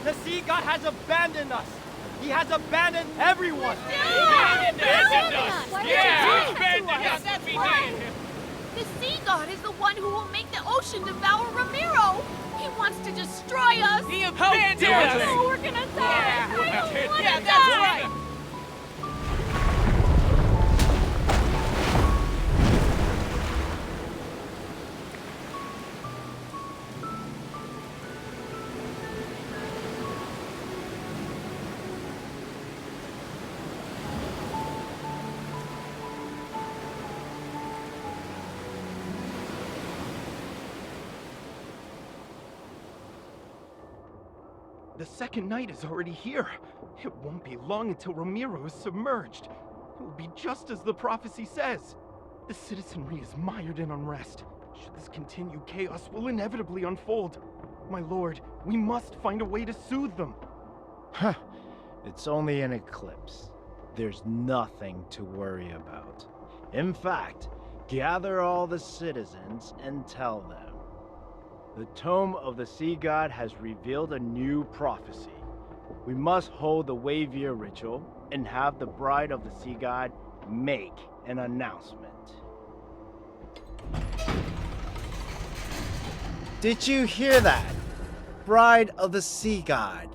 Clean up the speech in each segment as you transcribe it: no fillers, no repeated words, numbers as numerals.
The sea god has abandoned us! He has abandoned everyone! He abandoned us! Yeah! Abandoned us! That's We right. did! The sea god is the one who will make the ocean devour Romirro. He wants to destroy us. He abandoned us! No, we're gonna die. Yeah, I don't wanna yeah, die. that's right! The second night is already here. It won't be long until Romirro is submerged. It will be just as the prophecy says. The citizenry is mired in unrest. Should this continue, chaos will inevitably unfold. My lord, we must find a way to soothe them. Huh. It's only an eclipse. There's nothing to worry about. In fact, gather all the citizens and tell them. The Tome of the Sea God has revealed a new prophecy. We must hold the Wavier ritual and have the Bride of the Sea God make an announcement. Did you hear that? Bride of the Sea God.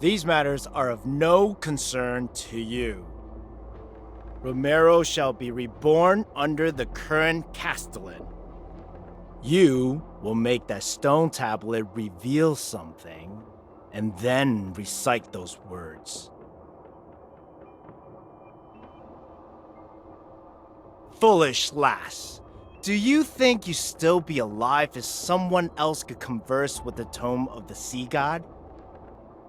These matters are of no concern to you. Romirro shall be reborn under the current Castellan. You will make that stone tablet reveal something, and then recite those words. Foolish lass, do you think you still be alive if someone else could converse with the Tome of the Sea God?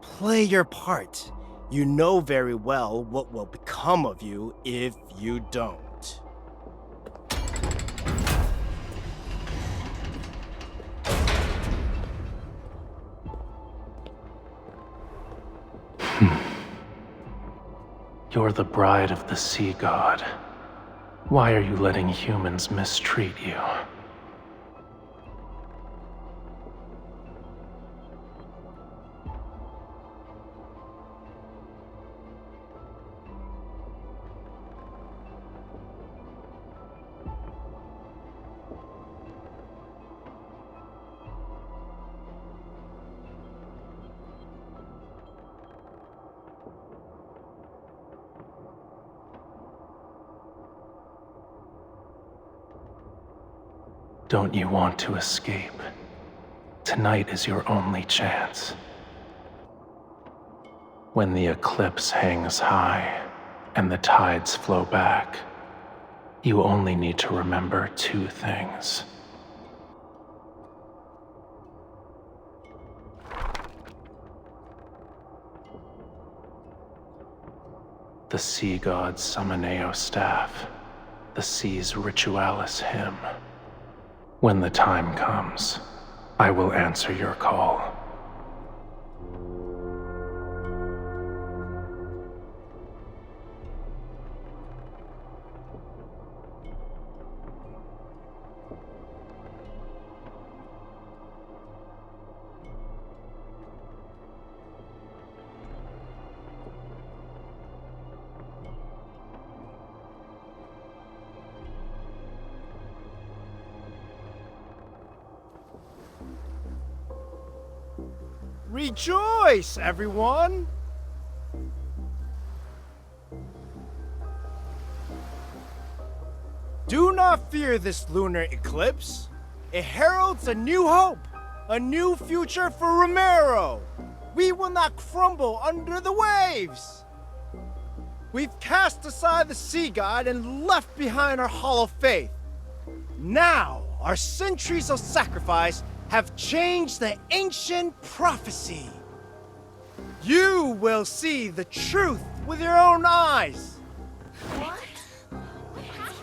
Play your part. You know very well what will become of you if you don't. You're the bride of the sea god. Why are you letting humans mistreat you? Don't you want to escape? Tonight is your only chance. When the eclipse hangs high and the tides flow back, you only need to remember two things. The sea god's Summoneo staff, the sea's ritualis hymn. When the time comes, I will answer your call. Rejoice, everyone! Do not fear this lunar eclipse. It heralds a new hope, a new future for Romirro. We will not crumble under the waves. We've cast aside the sea god and left behind our hollow faith. Now, our centuries of sacrifice have changed the ancient prophecy. You will see the truth with your own eyes. What? What happened?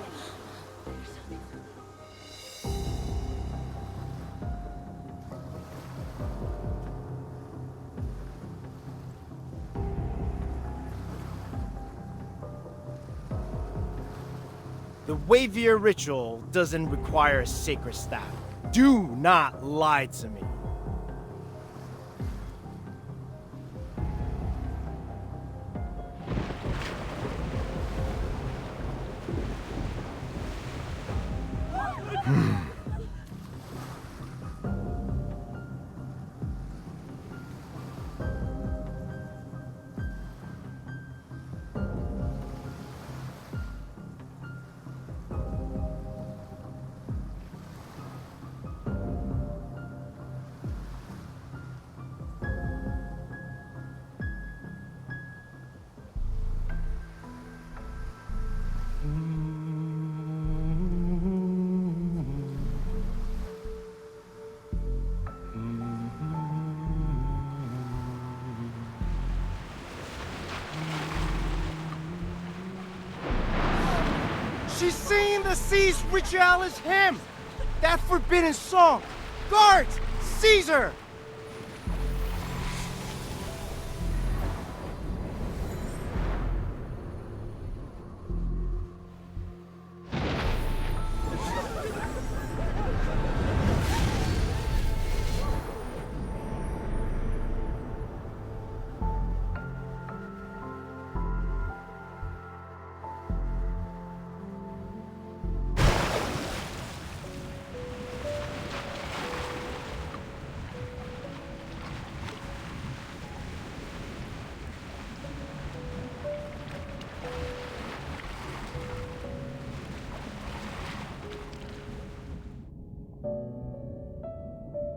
The Wavier ritual doesn't require a sacred staff. Do not lie to me. She's singing the Sea's Ritualis hymn! That forbidden song! Guards! Seize her!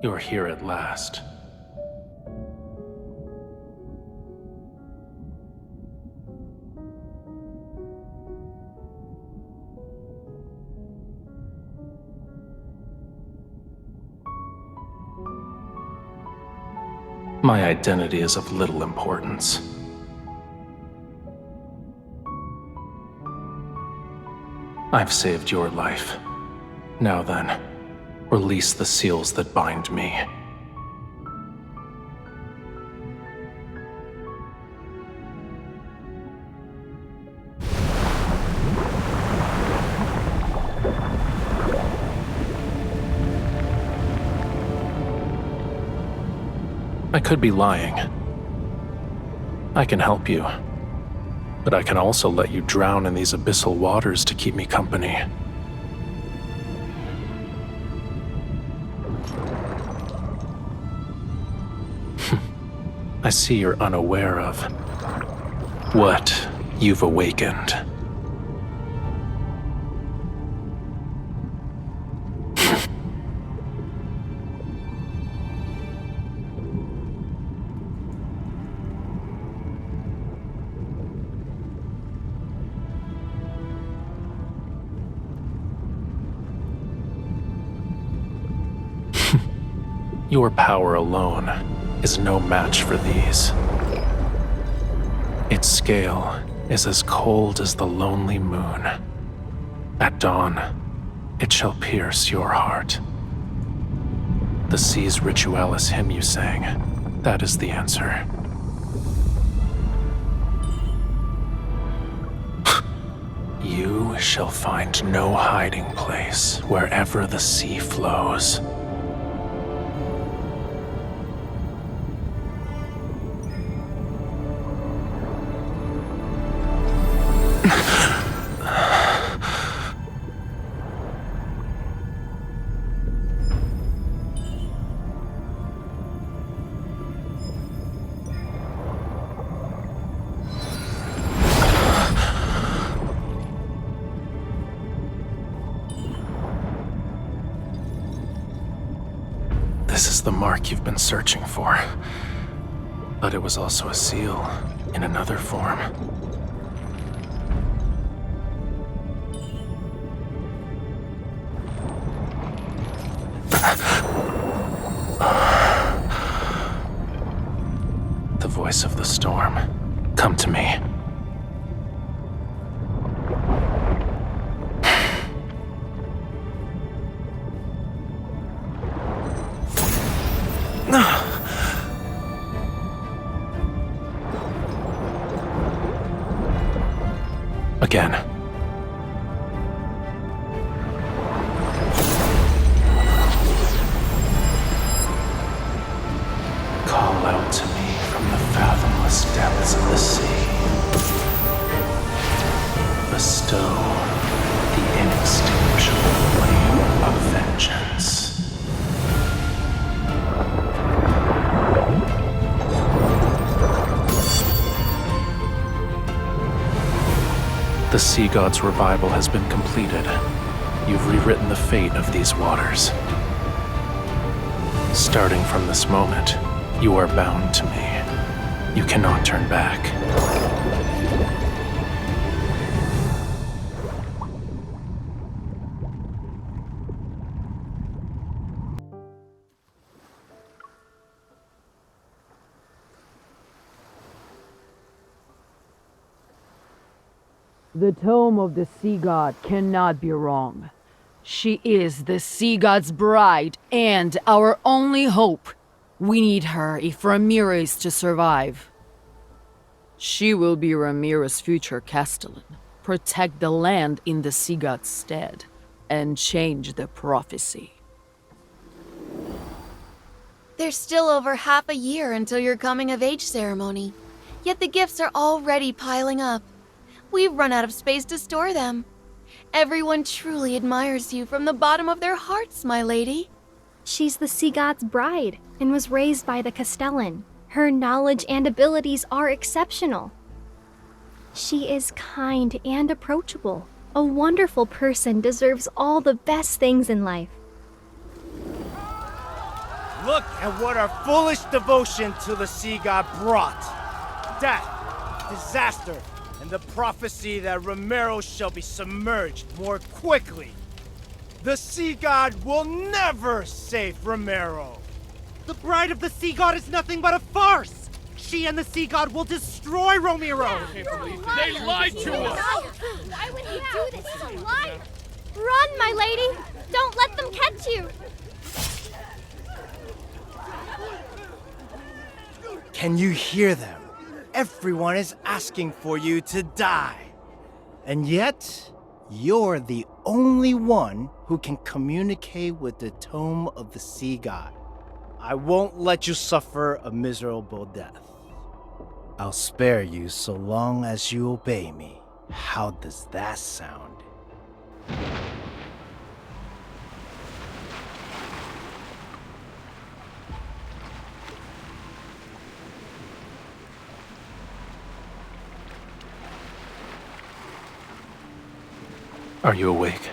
You're here at last. My identity is of little importance. I've saved your life. Now then, release the seals that bind me. I could be lying. I can help you, but I can also let you drown in these abyssal waters to keep me company. I see you're unaware of what you've awakened. Your power alone is no match for these. Its scale is as cold as the lonely moon. At dawn, it shall pierce your heart. The Sea's Ritualis hymn you sang, that is the answer. You shall find no hiding place wherever the sea flows. This is the mark you've been searching for. But it was also a seal in another form. The voice of the storm. Come to me. Again. call out to me from the fathomless depths of the sea. Bestow the inextinguishable flame of vengeance. The Sea God's revival has been completed. You've rewritten the fate of these waters. Starting from this moment, you are bound to me. You cannot turn back. The tome of the Sea God cannot be wrong. She is the Sea God's bride and our only hope. We need her if Romirro is to survive. She will be Romirro's future castellan, protect the land in the Sea God's stead, and change the prophecy. There's still over half a year until your coming-of-age ceremony. Yet the gifts are already piling up. We've run out of space to store them. Everyone truly admires you from the bottom of their hearts, my lady. She's the Sea God's bride and was raised by the Castellan. Her knowledge and abilities are exceptional. She is kind and approachable. A wonderful person deserves all the best things in life. Look at what our foolish devotion to the Sea God brought. Death, disaster, and the prophecy that Romirro shall be submerged more quickly. The Sea God will never save Romirro. The bride of the Sea God is nothing but a farce! She and the Sea God will destroy Romirro! They lied to us! Why would he do this? He's a liar! Run, my lady! Don't let them catch you! Can you hear them? Everyone is asking for you to die. And yet, you're the only one who can communicate with the tome of the Sea God. I won't let you suffer a miserable death. I'll spare you so long as you obey me. How does that sound? Are you awake?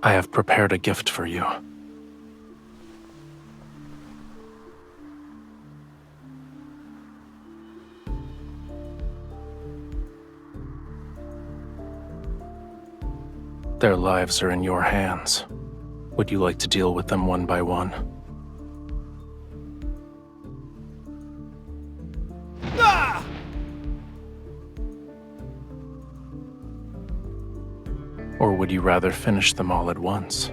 I have prepared a gift for you. Their lives are in your hands. Would you like to deal with them one by one? Or would you rather finish them all at once?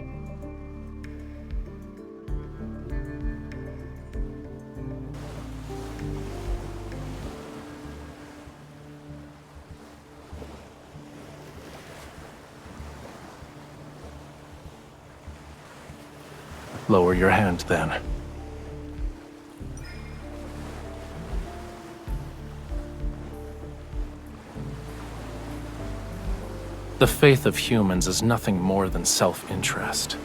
Lower your hand then. The faith of humans is nothing more than self-interest.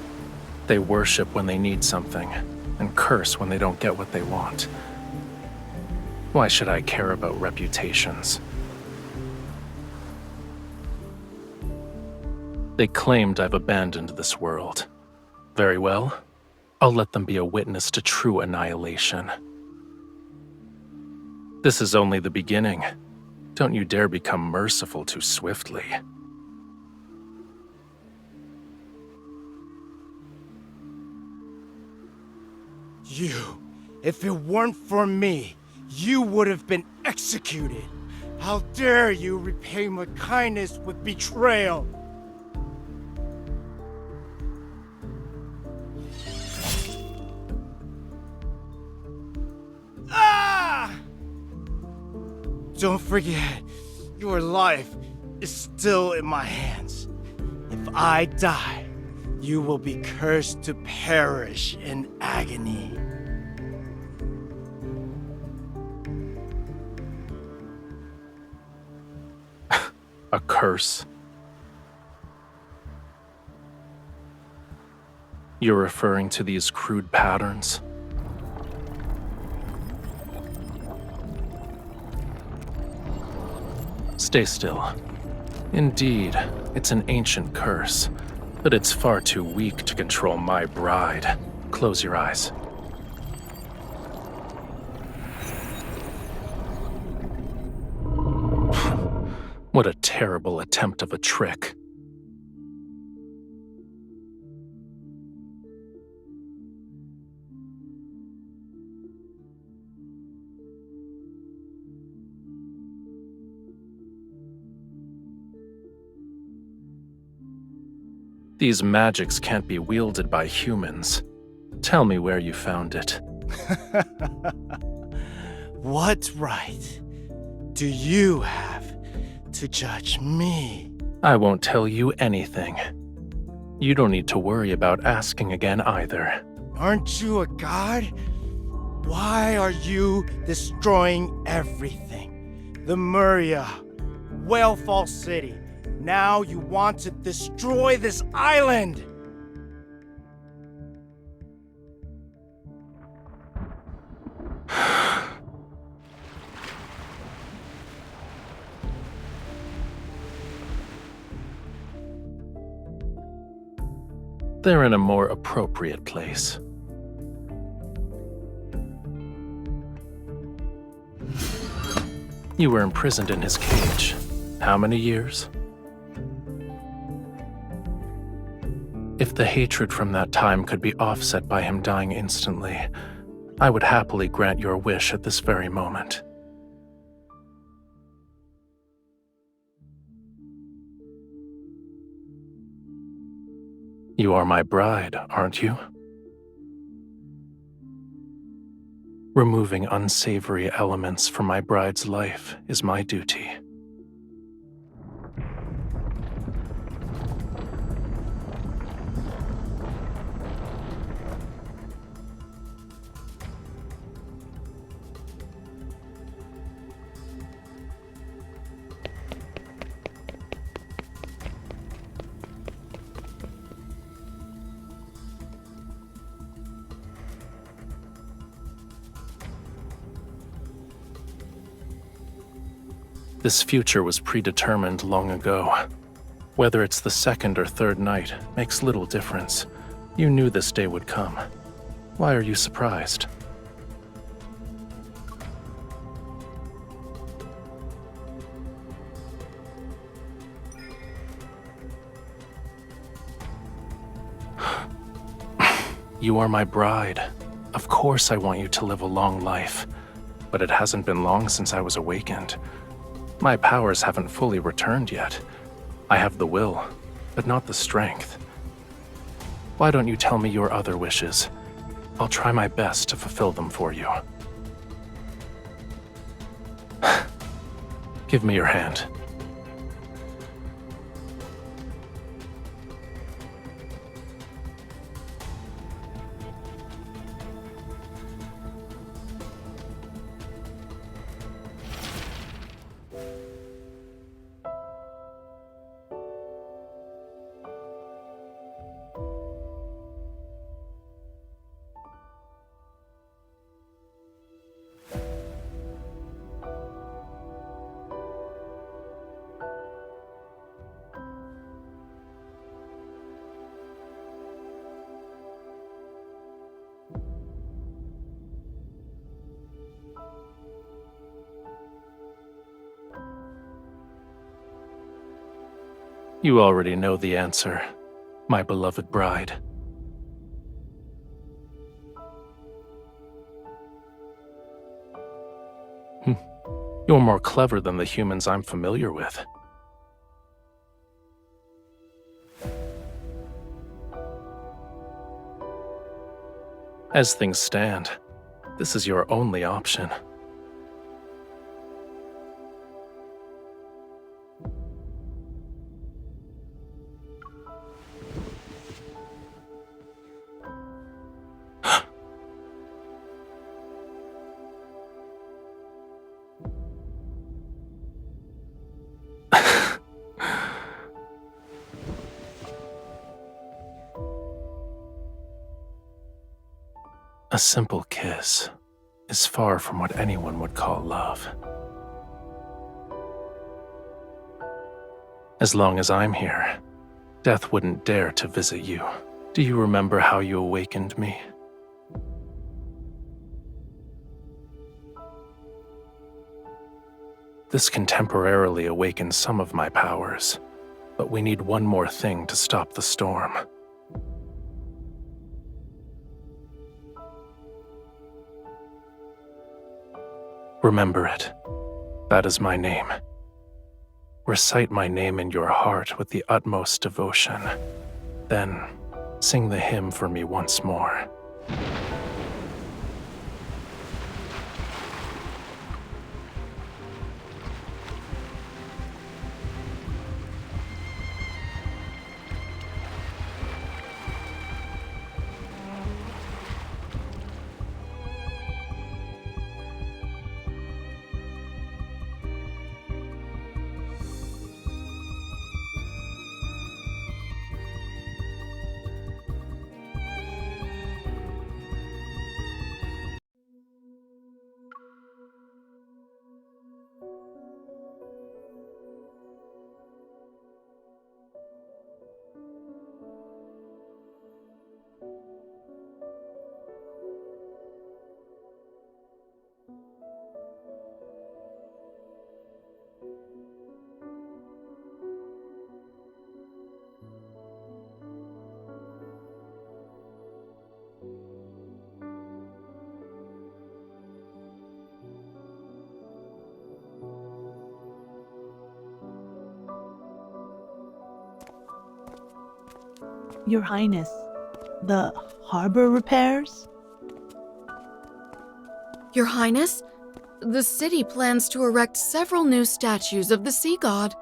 They worship when they need something, and curse when they don't get what they want. Why should I care about reputations? They claimed I've abandoned this world. Very well, I'll let them be a witness to true annihilation. This is only the beginning. Don't you dare become merciful too swiftly. You, if it weren't for me, you would have been executed. How dare you repay my kindness with betrayal? Ah! Don't forget, your life is still in my hands. If I die, you will be cursed to perish in agony. A curse? You're referring to these crude patterns? Stay still. Indeed, it's an ancient curse, but it's far too weak to control my bride. Close your eyes. What a terrible attempt of a trick. These magics can't be wielded by humans. Tell me where you found it. What right do you have to judge me? I won't tell you anything. You don't need to worry about asking again either. Aren't you a god? Why are you destroying everything? The Muria, Whalefall City. Now you want to destroy this island! They're in a more appropriate place. You were imprisoned in his cage. How many years? If the hatred from that time could be offset by him dying instantly, I would happily grant your wish at this very moment. You are my bride, aren't you? Removing unsavory elements from my bride's life is my duty. This future was predetermined long ago. Whether it's the second or third night makes little difference. You knew this day would come. Why are you surprised? You are my bride. Of course I want you to live a long life, but it hasn't been long since I was awakened. My powers haven't fully returned yet. I have the will, but not the strength. Why don't you tell me your other wishes? I'll try my best to fulfill them for you. Give me your hand. You already know the answer, my beloved bride. You're more clever than the humans I'm familiar with. As things stand, this is your only option. A simple kiss is far from what anyone would call love. As long as I'm here, death wouldn't dare to visit you. Do you remember how you awakened me? This can temporarily awaken some of my powers, but we need one more thing to stop the storm. Remember it. That is my name. Recite my name in your heart with the utmost devotion. Then, sing the hymn for me once more. Your Highness, the harbor repairs? Your Highness, the city plans to erect several new statues of the sea god.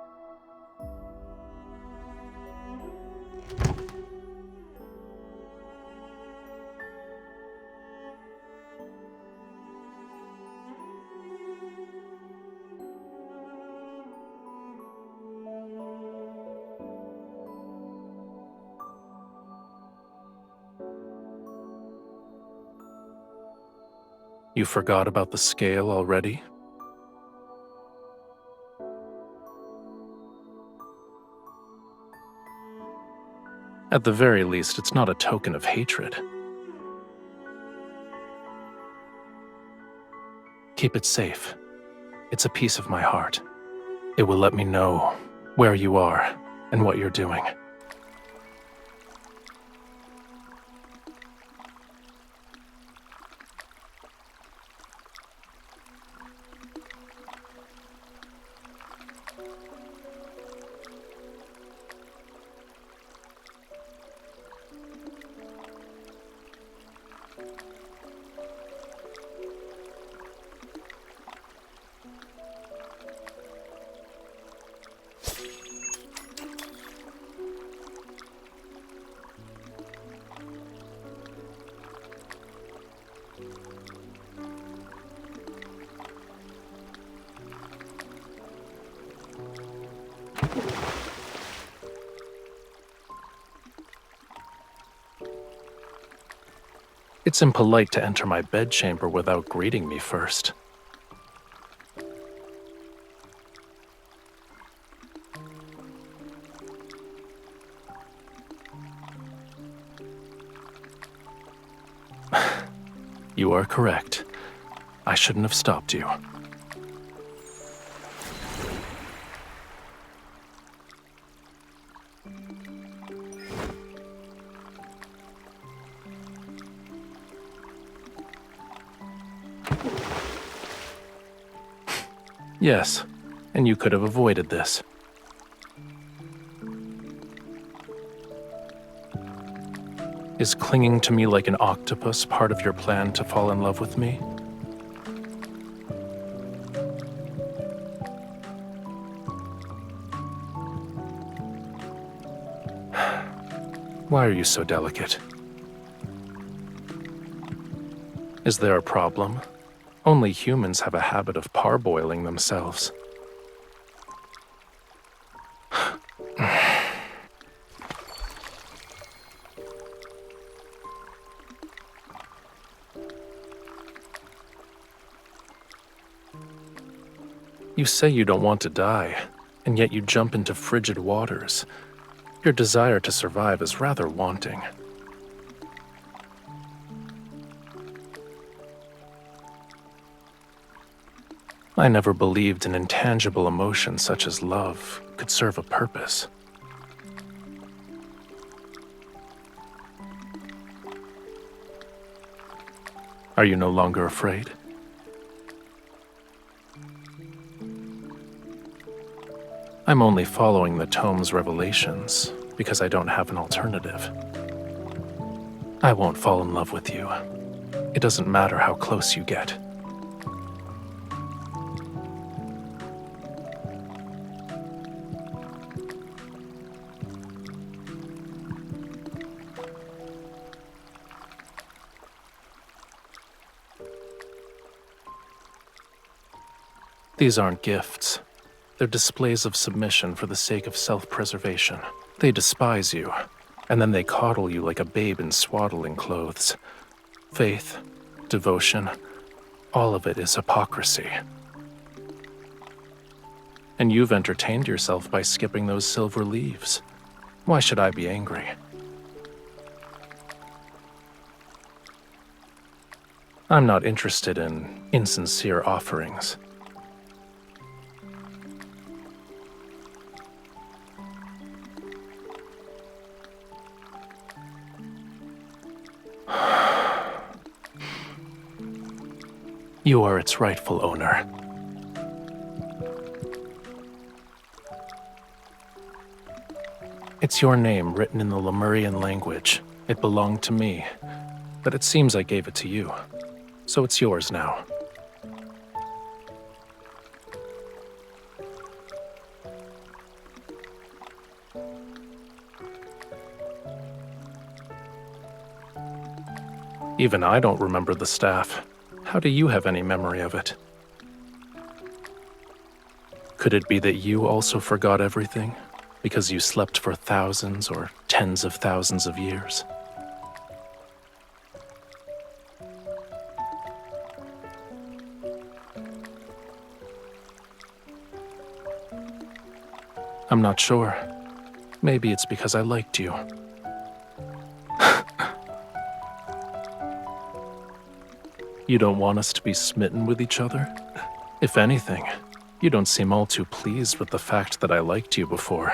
You forgot about the scale already? At the very least, it's not a token of hatred. Keep it safe. It's a piece of my heart. It will let me know where you are and what you're doing. It's impolite to enter my bedchamber without greeting me first. You are correct. I shouldn't have stopped you. Yes, and you could have avoided this. Is clinging to me like an octopus part of your plan to fall in love with me? Why are you so delicate? Is there a problem? Only humans have a habit of parboiling themselves. You say you don't want to die, and yet you jump into frigid waters. Your desire to survive is rather wanting. I never believed an intangible emotion such as love could serve a purpose. Are you no longer afraid? I'm only following the tome's revelations because I don't have an alternative. I won't fall in love with you. It doesn't matter how close you get. These aren't gifts. They're displays of submission for the sake of self-preservation. They despise you, and then they coddle you like a babe in swaddling clothes. Faith, devotion, all of it is hypocrisy. And you've entertained yourself by skipping those silver leaves. Why should I be angry? I'm not interested in insincere offerings. You are its rightful owner. It's your name written in the Lemurian language. It belonged to me, but it seems I gave it to you, so it's yours now. Even I don't remember the staff. How do you have any memory of it? Could it be that you also forgot everything because you slept for thousands or tens of thousands of years? I'm not sure. Maybe it's because I liked you. You don't want us to be smitten with each other? If anything, you don't seem all too pleased with the fact that I liked you before.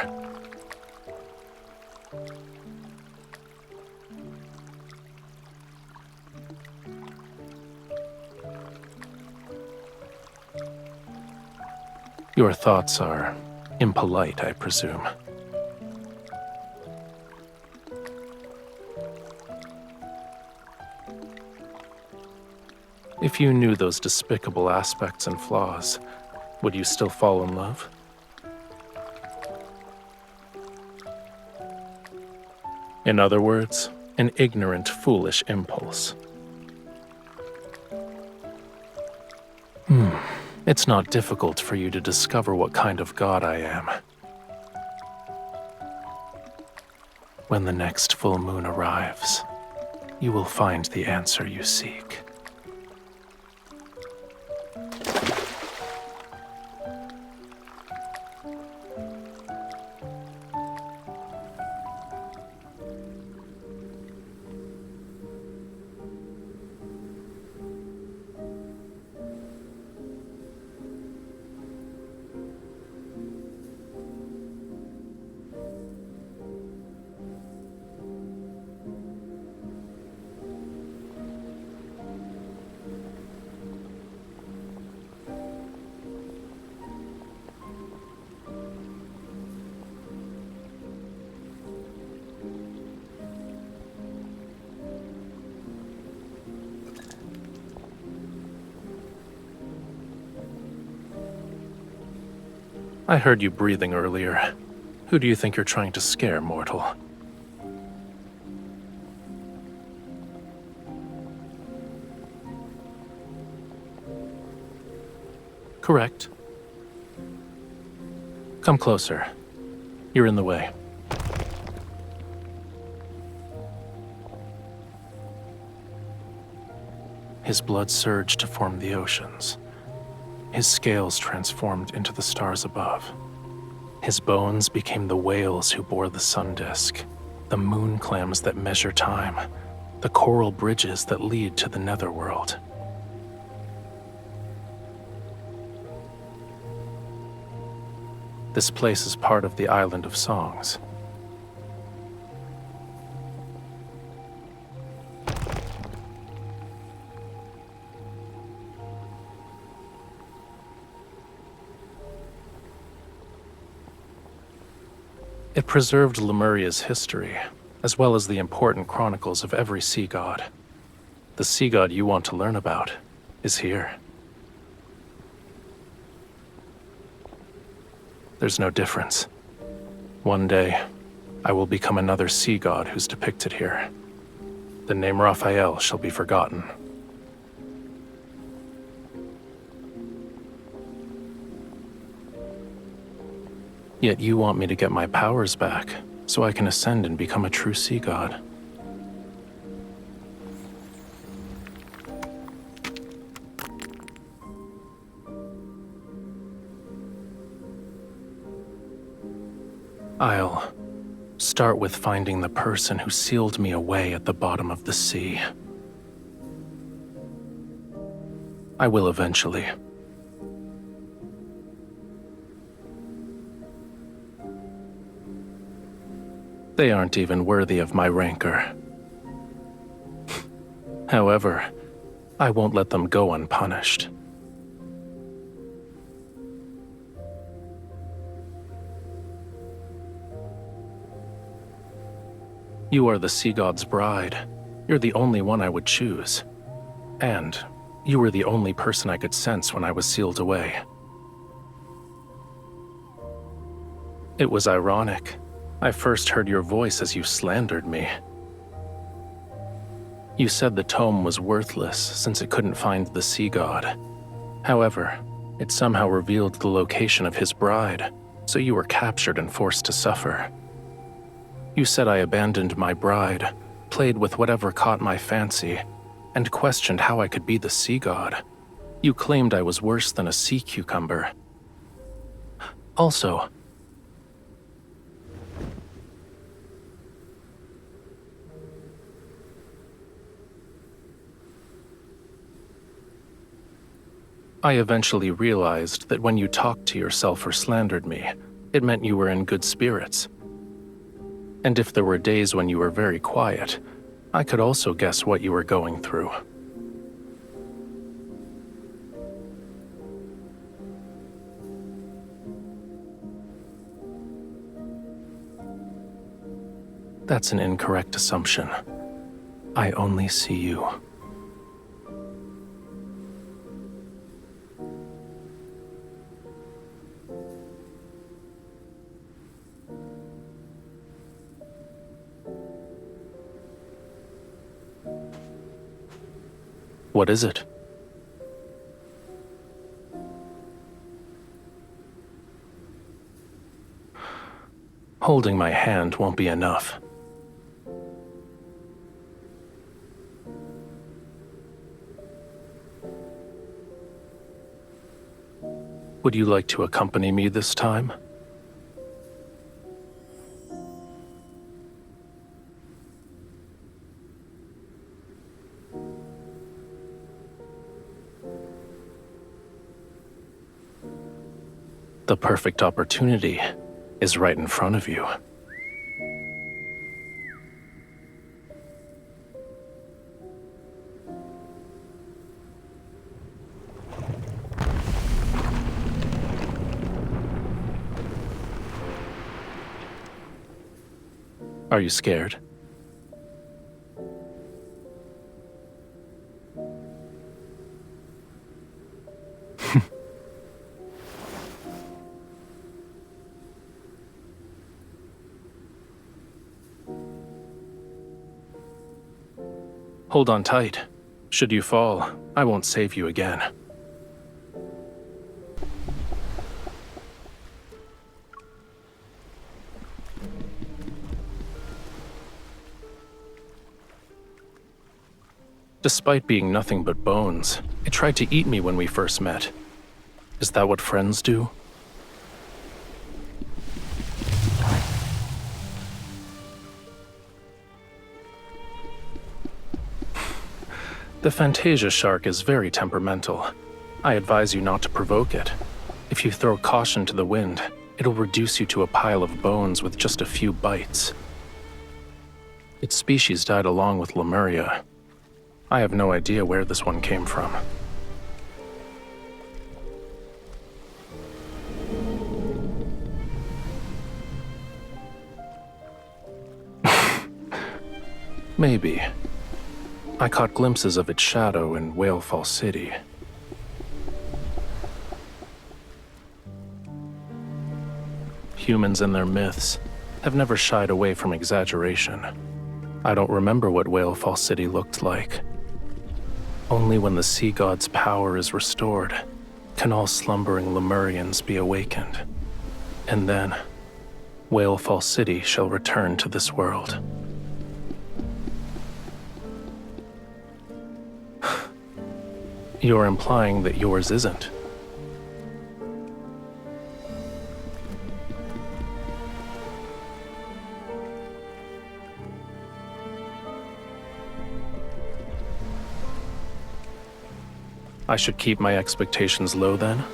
Your thoughts are impolite, I presume. If you knew those despicable aspects and flaws, would you still fall in love? In other words, an ignorant, foolish impulse. It's not difficult for you to discover what kind of god I am. When the next full moon arrives, you will find the answer you seek. I heard you breathing earlier. Who do you think you're trying to scare, mortal? Correct. Come closer. You're in the way. His blood surged to form the oceans. his scales transformed into the stars above. His bones became the whales who bore the sun disk, the moon clams that measure time, the coral bridges that lead to the netherworld. This place is part of the Island of Songs. It preserved Lemuria's history, as well as the important chronicles of every sea god. The sea god you want to learn about is here. There's no difference. One day, I will become another sea god who's depicted here. The name Rafayel shall be forgotten. Yet you want me to get my powers back, so I can ascend and become a true sea god. I'll start with finding the person who sealed me away at the bottom of the sea. I will eventually. They aren't even worthy of my rancor. However, I won't let them go unpunished. You are the sea god's bride. You're the only one I would choose. And you were the only person I could sense when I was sealed away. It was ironic. I first heard your voice as you slandered me. You said the tome was worthless since it couldn't find the sea god. However, it somehow revealed the location of his bride, so you were captured and forced to suffer. You said I abandoned my bride, played with whatever caught my fancy, and questioned how I could be the sea god. You claimed I was worse than a sea cucumber. Also, I eventually realized that when you talked to yourself or slandered me, it meant you were in good spirits. And if there were days when you were very quiet, I could also guess what you were going through. That's an incorrect assumption. I only see you. What is it? Holding my hand won't be enough. Would you like to accompany me this time? The perfect opportunity is right in front of you. Are you scared? Hold on tight. Should you fall, I won't save you again. Despite being nothing but bones, it tried to eat me when we first met. Is that what friends do? The Fantasia shark is very temperamental. I advise you not to provoke it. If you throw caution to the wind, it'll reduce you to a pile of bones with just a few bites. Its species died along with Lemuria. I have no idea where this one came from. Maybe. I caught glimpses of its shadow in Whalefall City. Humans and their myths have never shied away from exaggeration. I don't remember what Whalefall City looked like. Only when the sea god's power is restored can all slumbering Lemurians be awakened. And then, Whalefall City shall return to this world. You're implying that yours isn't. I should keep my expectations low then?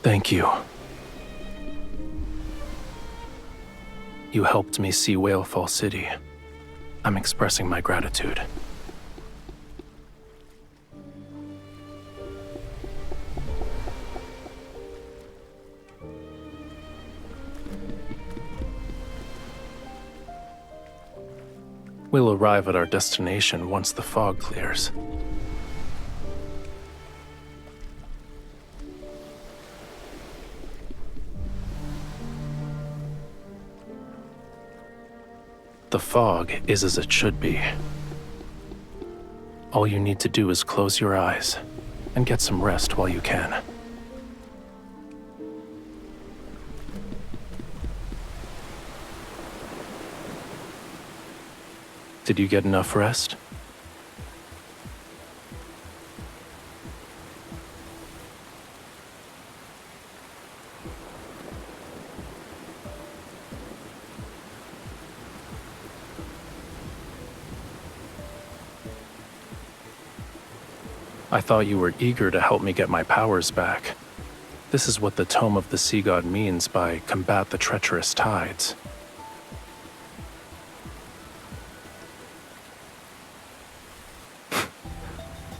Thank you. You helped me see Whalefall City. I'm expressing my gratitude. We'll arrive at our destination once the fog clears. The fog is as it should be. All you need to do is close your eyes and get some rest while you can. Did you get enough rest? I thought you were eager to help me get my powers back. This is what the Tome of the Sea God means by combat the treacherous tides.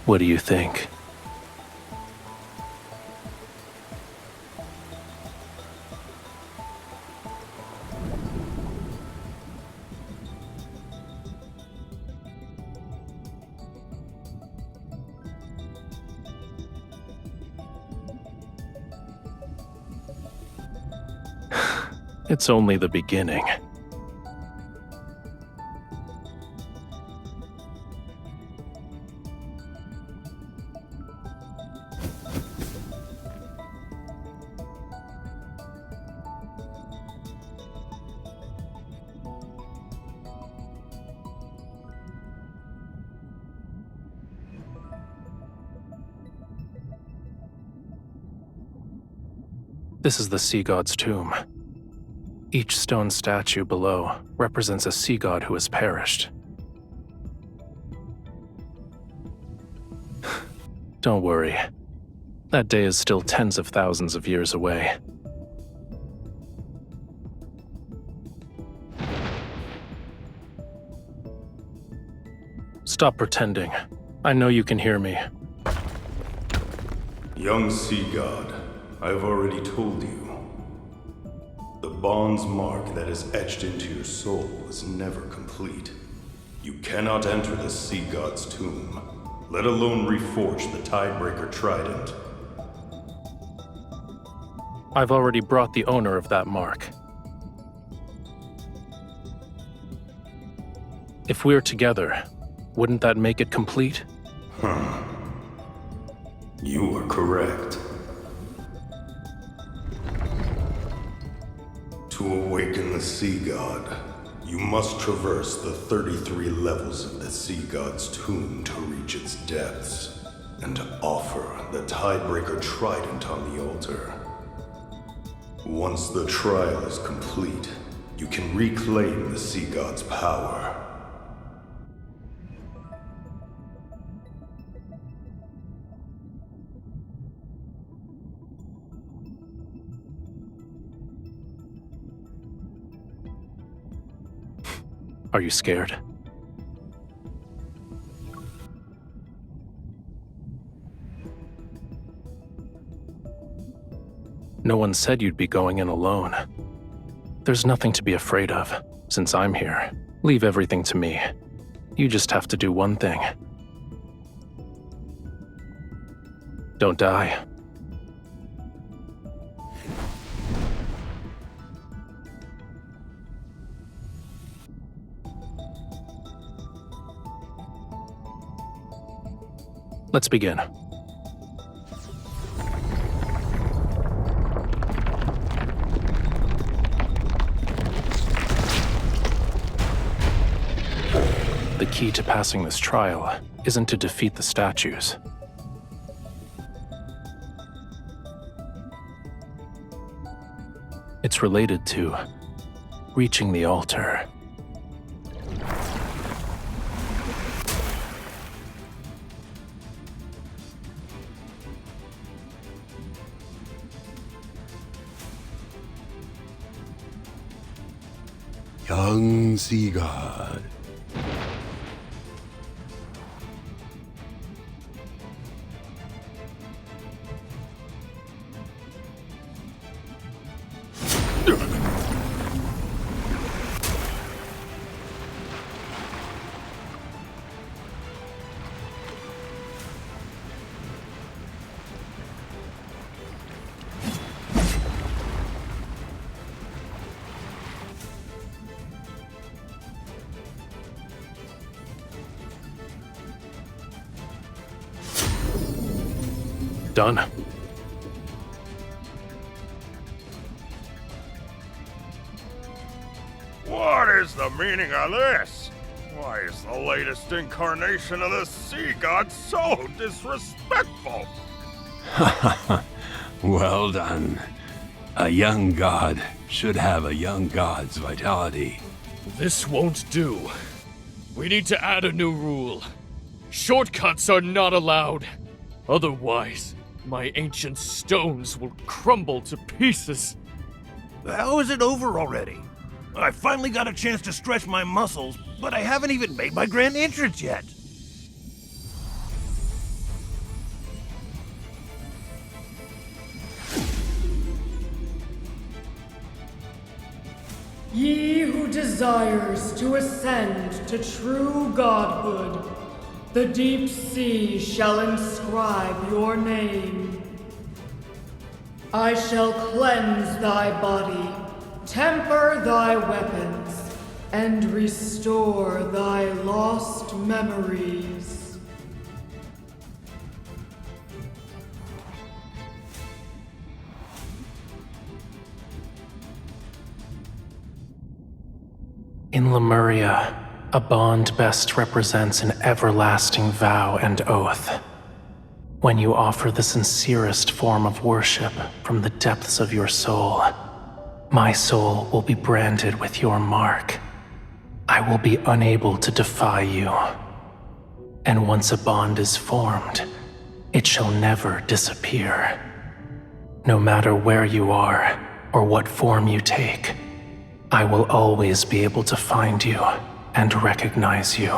What do you think? It's only the beginning. This is the Sea God's tomb. Each stone statue below represents a sea god who has perished. Don't worry. That day is still tens of thousands of years away. Stop pretending. I know you can hear me. Young sea god, I have already told you. The bond's mark that is etched into your soul is never complete. You cannot enter the sea god's tomb, let alone reforge the Tidebreaker trident. I've already brought the owner of that mark. If we're together, wouldn't that make it complete? You are correct. To awaken the Sea God, you must traverse the 33 levels of the Sea God's tomb to reach its depths, and to offer the Tidebreaker trident on the altar. Once the trial is complete, you can reclaim the Sea God's power. Are you scared? No one said you'd be going in alone. There's nothing to be afraid of, since I'm here. Leave everything to me. You just have to do one thing. Don't die. Let's begin. The key to passing this trial isn't to defeat the statues. It's related to reaching the altar. Young Sea God. Done. What is the meaning of this? Why is the latest incarnation of the sea god so disrespectful? Well done. A young god should have a young god's vitality. This won't do. We need to add a new rule. Shortcuts are not allowed. Otherwise, my ancient stones will crumble to pieces. How is it over already? I finally got a chance to stretch my muscles, but I haven't even made my grand entrance yet. Ye who desires to ascend to true godhood, the deep sea shall inscribe your name. I shall cleanse thy body, temper thy weapons, and restore thy lost memories. In Lemuria, a bond best represents an everlasting vow and oath. When you offer the sincerest form of worship from the depths of your soul, my soul will be branded with your mark. I will be unable to defy you. And once a bond is formed, it shall never disappear. No matter where you are or what form you take, I will always be able to find you and recognize you.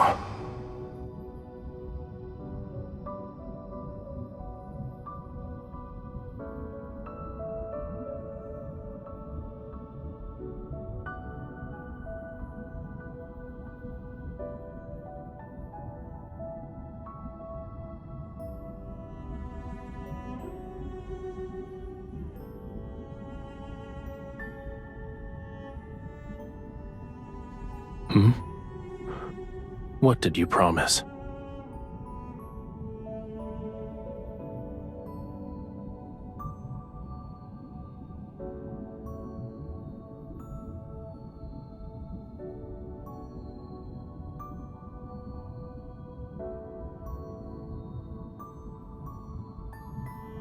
What did you promise?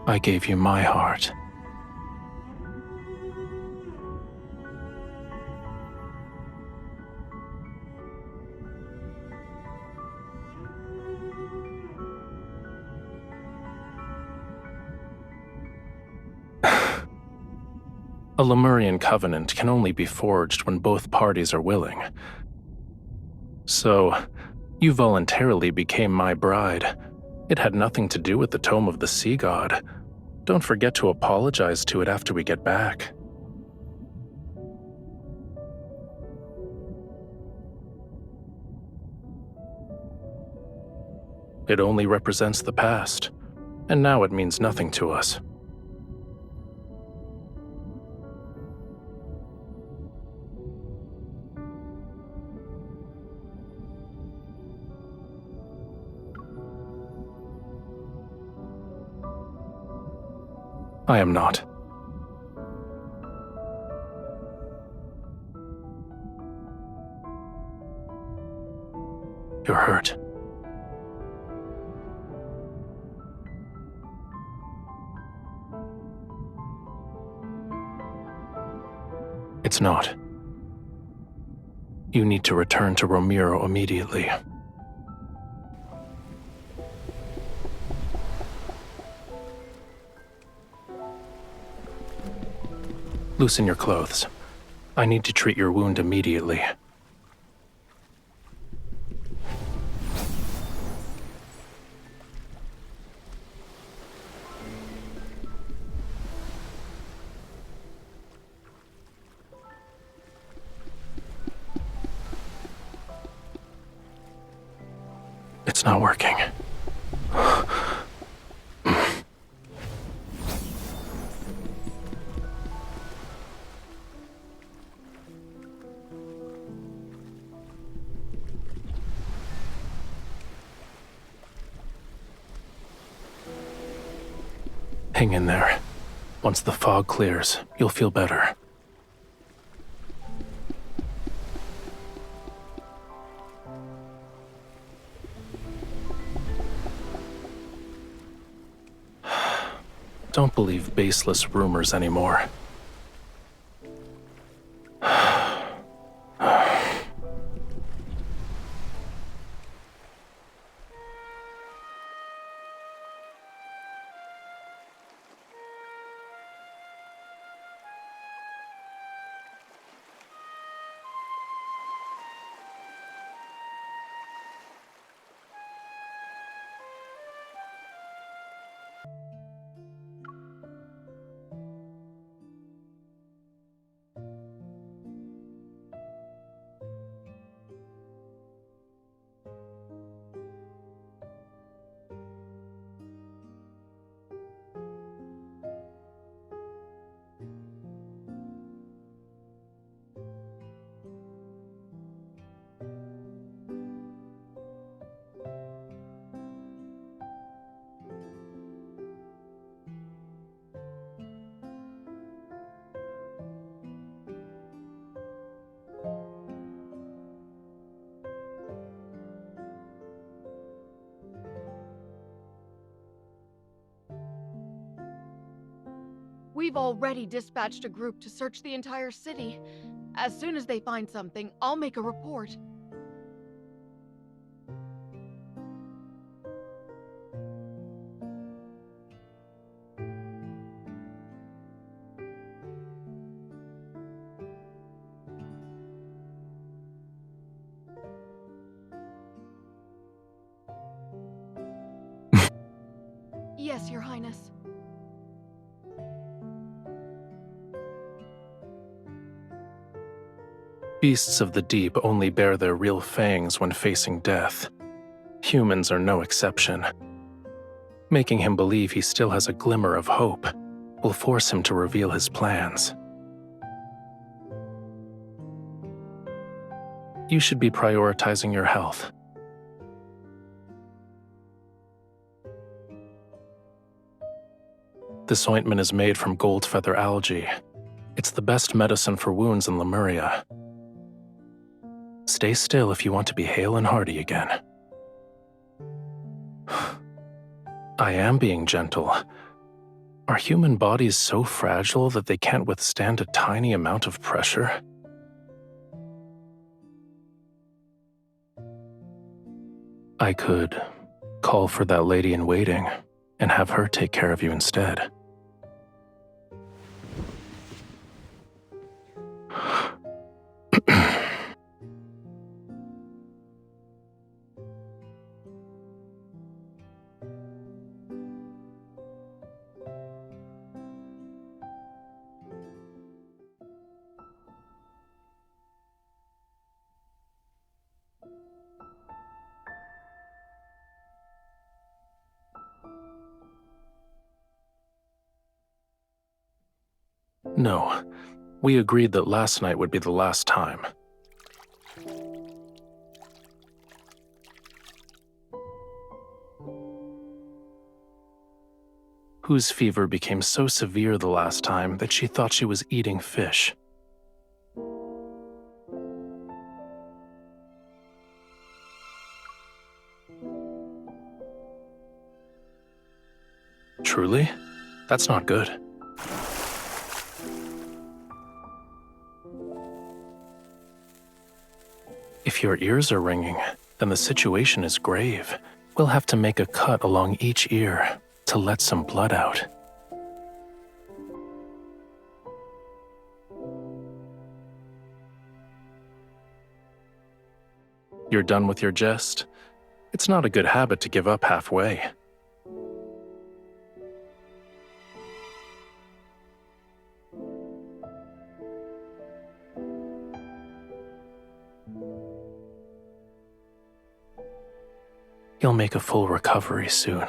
I gave you my heart. A Lemurian covenant can only be forged when both parties are willing. So, you voluntarily became my bride. It had nothing to do with the Tome of the Sea God. Don't forget to apologize to it after we get back. It only represents the past, and now it means nothing to us. I am not. You're hurt. It's not. You need to return to Romirro immediately. Loosen your clothes. I need to treat your wound immediately. It's not working. Hang in there. Once the fog clears, you'll feel better. Don't believe baseless rumors anymore. We've already dispatched a group to search the entire city. As soon as they find something, I'll make a report. Yes, Your Highness. Beasts of the deep only bare their real fangs when facing death. Humans are no exception. Making him believe he still has a glimmer of hope will force him to reveal his plans. You should be prioritizing your health. This ointment is made from gold feather algae. It's the best medicine for wounds in Lemuria. Stay still if you want to be hale and hearty again. I am being gentle. Are human bodies so fragile that they can't withstand a tiny amount of pressure? I could call for that lady in waiting and have her take care of you instead. No, we agreed that last night would be the last time. Whose fever became so severe the last time that she thought she was eating fish. Truly? That's not good. If your ears are ringing, then the situation is grave. We'll have to make a cut along each ear to let some blood out. You're done with your jest? It's not a good habit to give up halfway. You'll make a full recovery soon.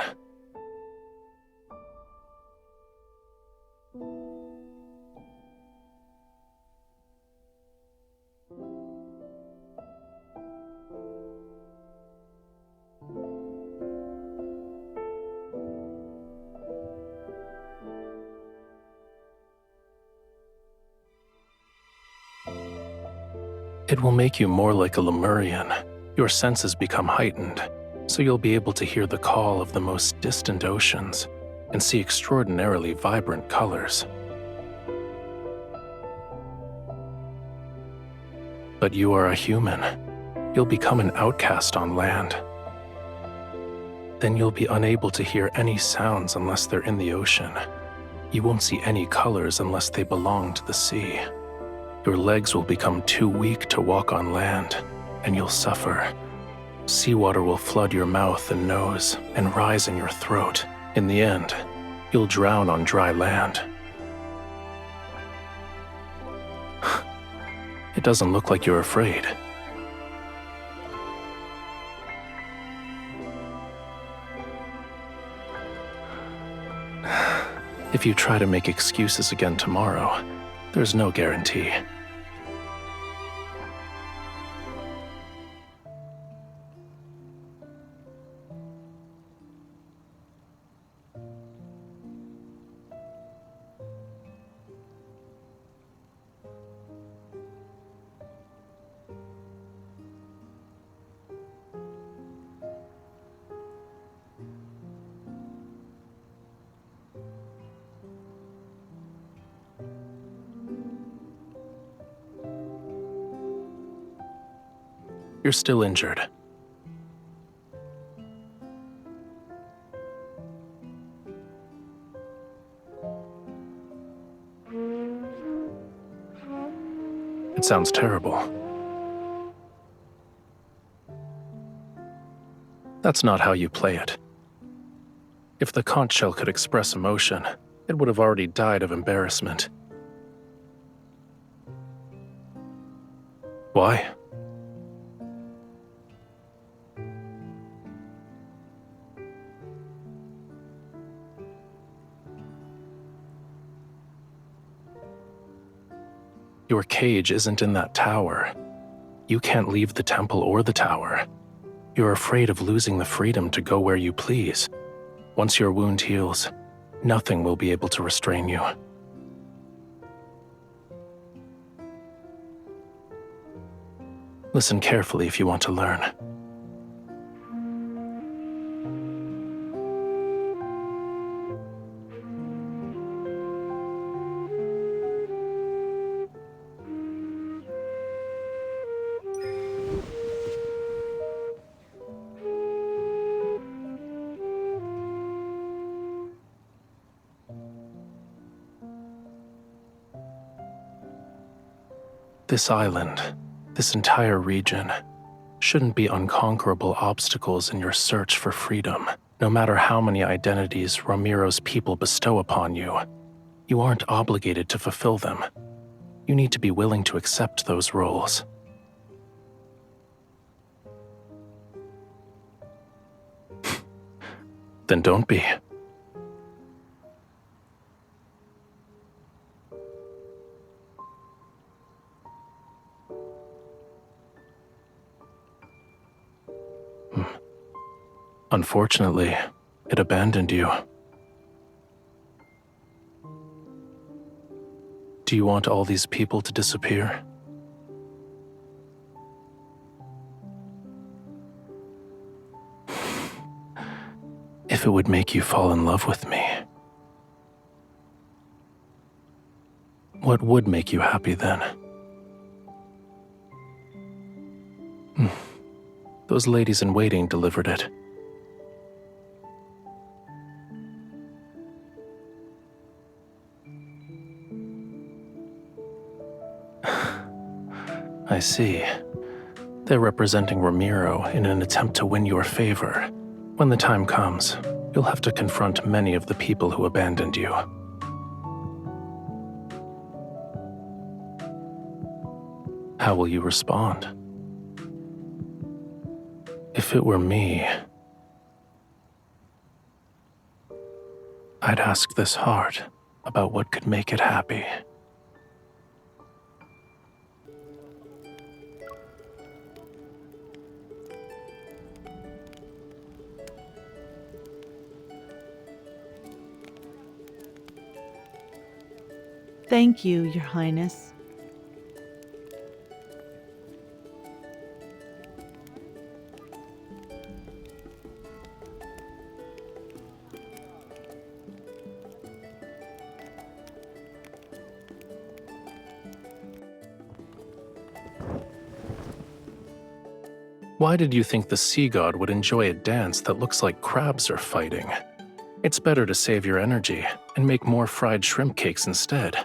It will make you more like a Lemurian. Your senses become heightened, so you'll be able to hear the call of the most distant oceans and see extraordinarily vibrant colors. But you are a human. You'll become an outcast on land. Then you'll be unable to hear any sounds unless they're in the ocean. You won't see any colors unless they belong to the sea. Your legs will become too weak to walk on land, and you'll suffer. Seawater will flood your mouth and nose and rise in your throat. In the end, you'll drown on dry land. It doesn't look like you're afraid. If you try to make excuses again tomorrow, there's no guarantee. You're still injured. It sounds terrible. That's not how you play it. If the conch shell could express emotion, it would have already died of embarrassment. Why? Your cage isn't in that tower. You can't leave the temple or the tower. You're afraid of losing the freedom to go where you please. Once your wound heals, nothing will be able to restrain you. Listen carefully if you want to learn. This island, this entire region, shouldn't be unconquerable obstacles in your search for freedom. No matter how many identities Romirro's people bestow upon you, you aren't obligated to fulfill them. You need to be willing to accept those roles. Then don't be. Unfortunately, it abandoned you. Do you want all these people to disappear? If it would make you fall in love with me, what would make you happy then? Those ladies in waiting delivered it. I see. They're representing Romirro in an attempt to win your favor. When the time comes, you'll have to confront many of the people who abandoned you. How will you respond? If it were me, I'd ask this heart about what could make it happy. Thank you, Your Highness. Why did you think the sea god would enjoy a dance that looks like crabs are fighting? It's better to save your energy and make more fried shrimp cakes instead.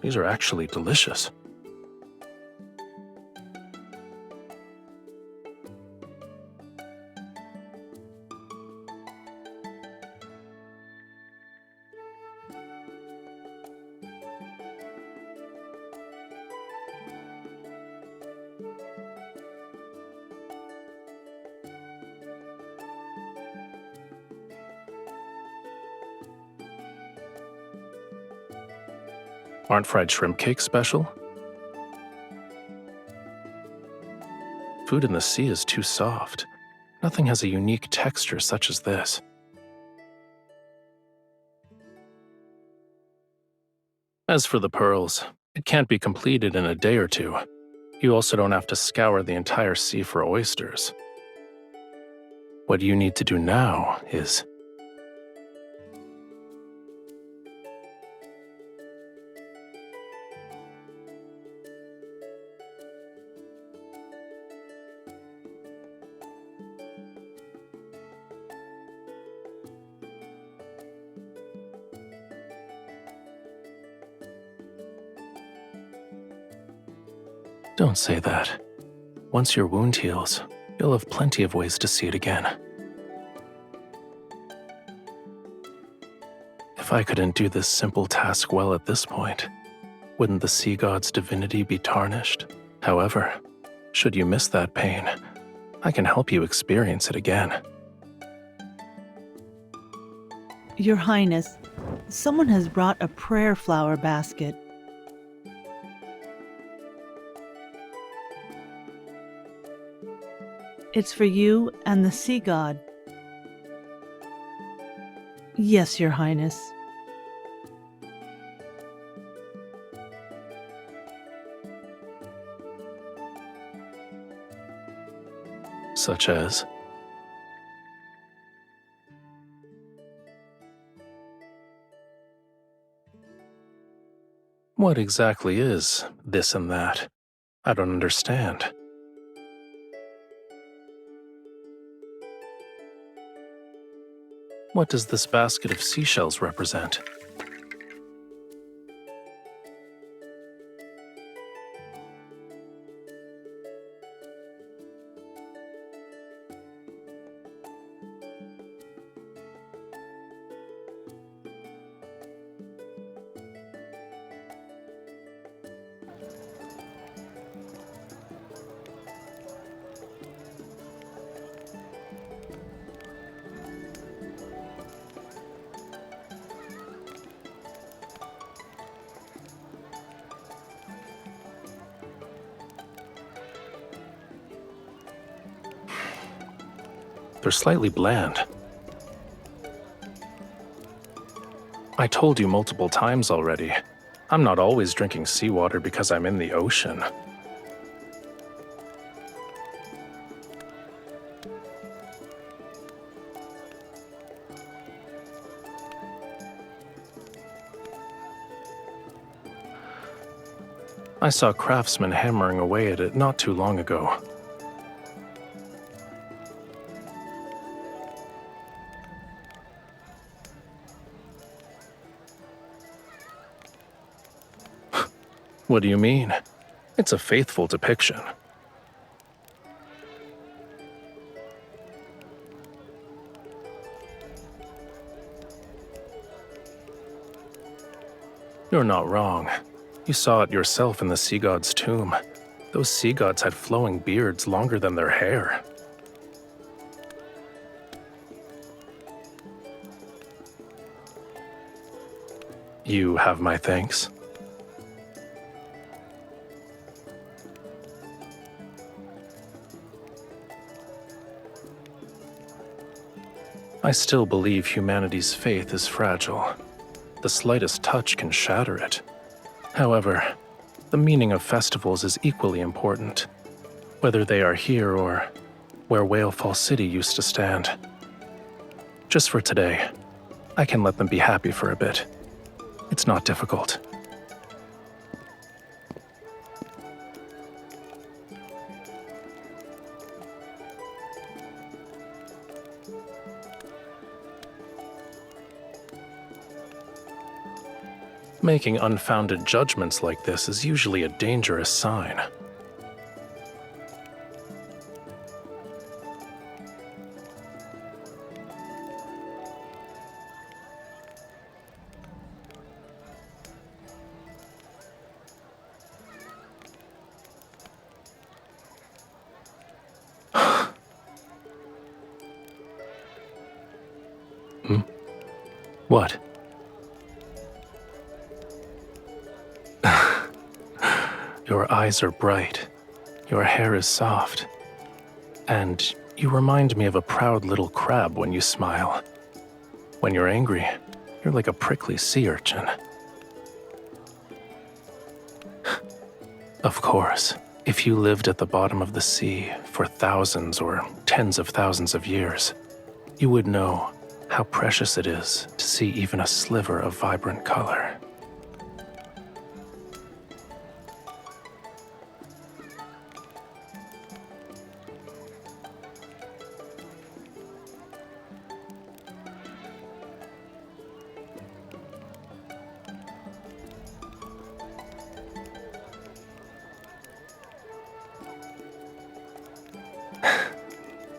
These are actually delicious. Aren't fried shrimp cakes special? Food in the sea is too soft. Nothing has a unique texture such as this. As for the pearls, it can't be completed in a day or two. You also don't have to scour the entire sea for oysters. What you need to do now is... Don't say that. Once your wound heals, you'll have plenty of ways to see it again. If I couldn't do this simple task well at this point, wouldn't the sea god's divinity be tarnished? However, should you miss that pain, I can help you experience it again. Your Highness, someone has brought a prayer flower basket. It's for you and the sea god. Yes, Your Highness. Such as? What exactly is this and that? I don't understand. What does this basket of seashells represent? They're slightly bland. I told you multiple times already. I'm not always drinking seawater because I'm in the ocean. I saw craftsmen hammering away at it not too long ago. What do you mean? It's a faithful depiction. You're not wrong. You saw it yourself in the sea god's tomb. Those sea gods had flowing beards longer than their hair. You have my thanks. I still believe humanity's faith is fragile. The slightest touch can shatter it. However, the meaning of festivals is equally important, whether they are here or where Whalefall City used to stand. Just for today, I can let them be happy for a bit. It's not difficult. Making unfounded judgments like this is usually a dangerous sign. What? Your eyes are bright, your hair is soft, and you remind me of a proud little crab when you smile. When you're angry, you're like a prickly sea urchin. Of course, if you lived at the bottom of the sea for thousands or tens of thousands of years, you would know how precious it is to see even a sliver of vibrant color.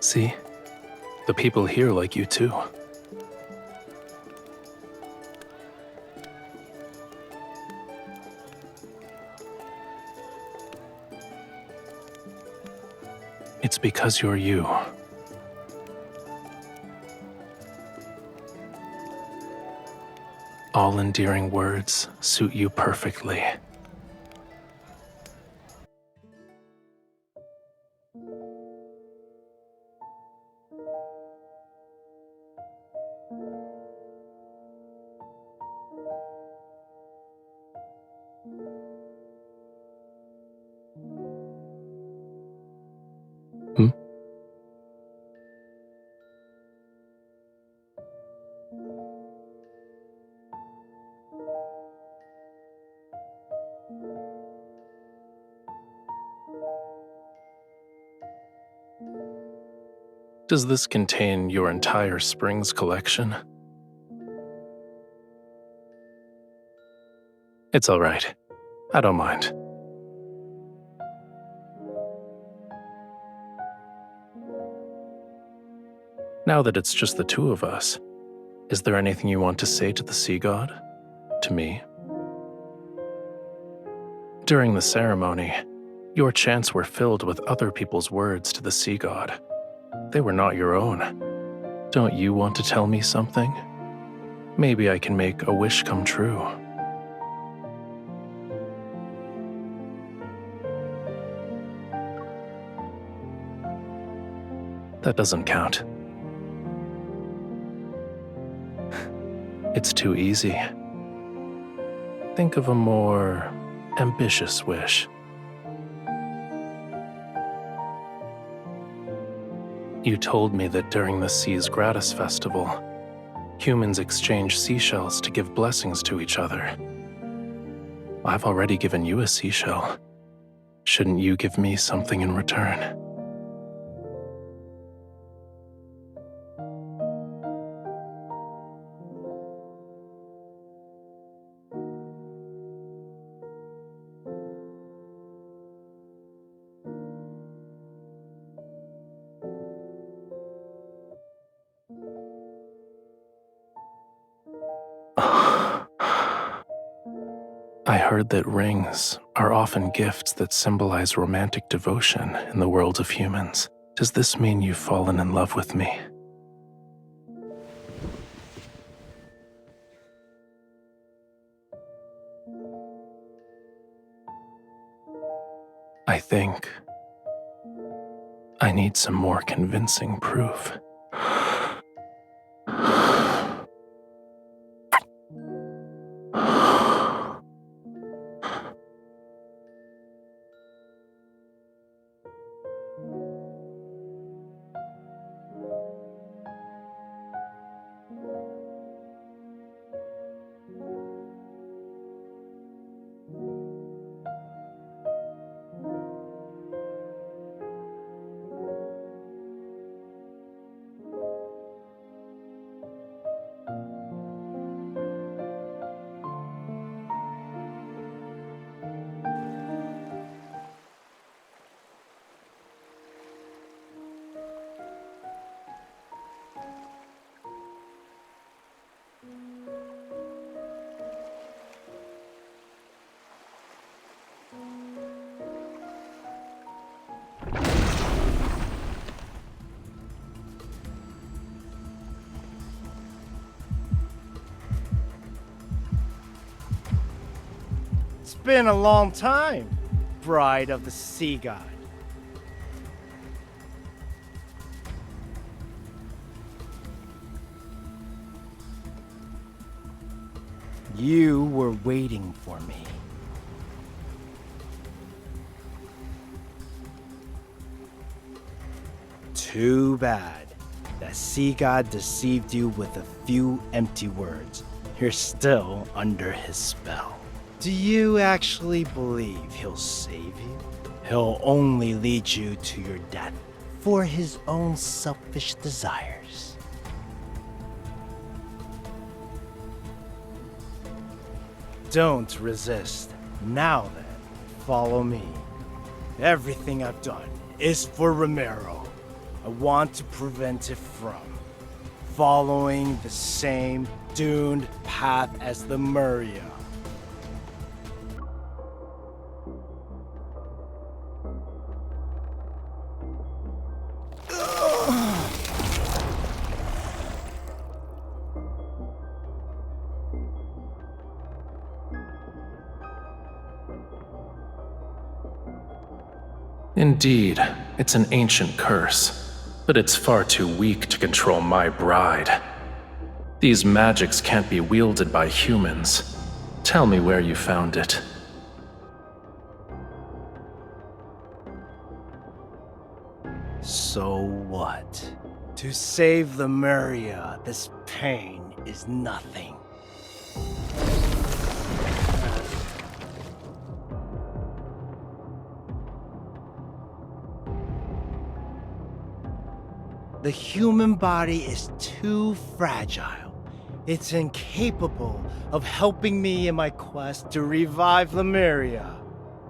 See? The people here like you too. It's because you're you. All endearing words suit you perfectly. Does this contain your entire Springs collection? It's all right. I don't mind. Now that it's just the two of us, is there anything you want to say to the Sea God? To me? During the ceremony, your chants were filled with other people's words to the Sea God. They were not your own. Don't you want to tell me something? Maybe I can make a wish come true. That doesn't count. It's too easy. Think of a more ambitious wish. You told me that during the Sea's Gratis Festival, humans exchange seashells to give blessings to each other. I've already given you a seashell. Shouldn't you give me something in return? I heard that rings are often gifts that symbolize romantic devotion in the world of humans. Does this mean you've fallen in love with me? I think I need some more convincing proof. It's been a long time, bride of the Sea God. You were waiting for me. Too bad that Sea God deceived you with a few empty words. You're still under his spell. Do you actually believe he'll save you? He'll only lead you to your death for his own selfish desires. Don't resist. Now then, follow me. Everything I've done is for Romirro. I want to prevent it from following the same doomed path as Lemuria. Indeed, it's an ancient curse, but it's far too weak to control my bride. These magics can't be wielded by humans. Tell me where you found it. So what? To save Lemuria, this pain is nothing. The human body is too fragile. It's incapable of helping me in my quest to revive Lemuria.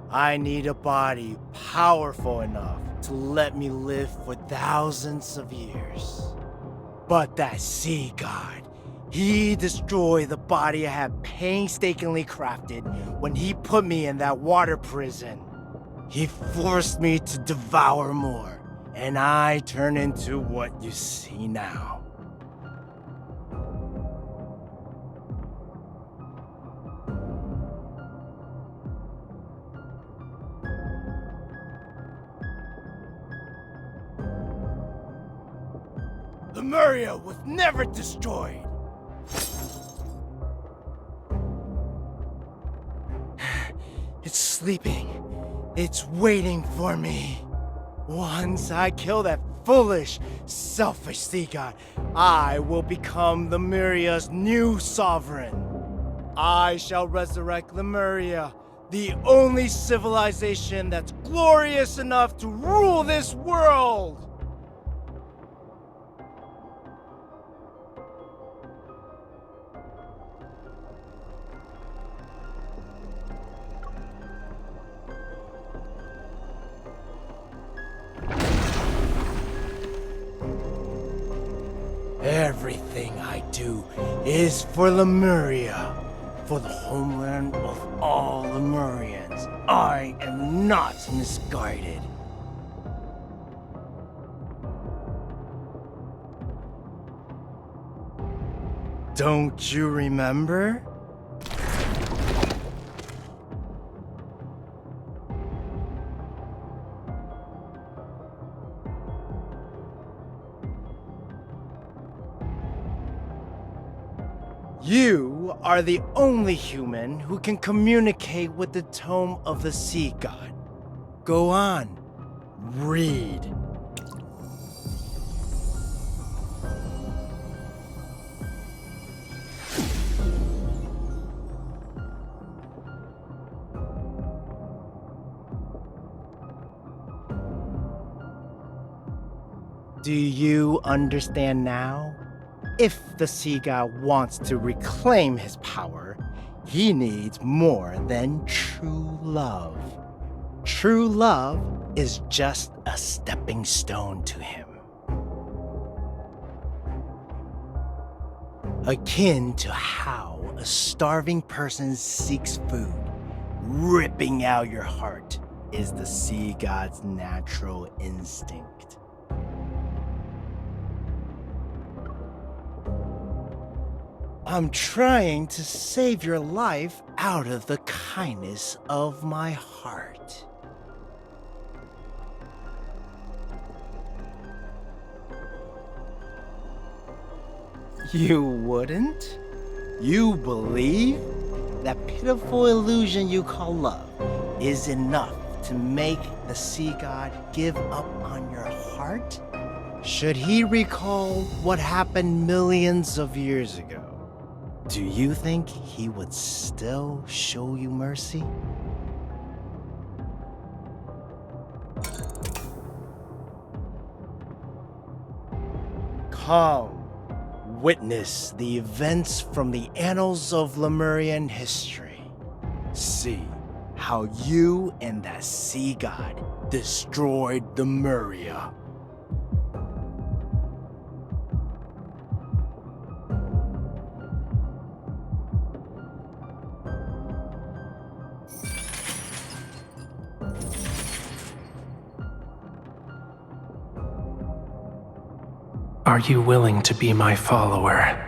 I need a body powerful enough to let me live for thousands of years. But that sea god, he destroyed the body I had painstakingly crafted when he put me in that water prison. He forced me to devour more, and I turn into what you see now. Lemuria was never destroyed! It's sleeping. It's waiting for me. Once I kill that foolish, selfish sea god, I will become Lemuria's new sovereign. I shall resurrect Lemuria, the only civilization that's glorious enough to rule this world! Everything I do is for Lemuria, for the homeland of all Lemurians. I am not misguided. Don't you remember? You are the only human who can communicate with the tome of the sea god. Go on, read. Do you understand now? If the sea god wants to reclaim his power, he needs more than true love. True love is just a stepping stone to him. Akin to how a starving person seeks food, ripping out your heart is the sea god's natural instinct. I'm trying to save your life out of the kindness of my heart. You wouldn't? You believe? That pitiful illusion you call love is enough to make the sea god give up on your heart? Should he recall what happened millions of years ago? Do you think he would still show you mercy? Come, witness the events from the annals of Lemurian history. See how you and that sea god destroyed Lemuria. Are you willing to be my follower?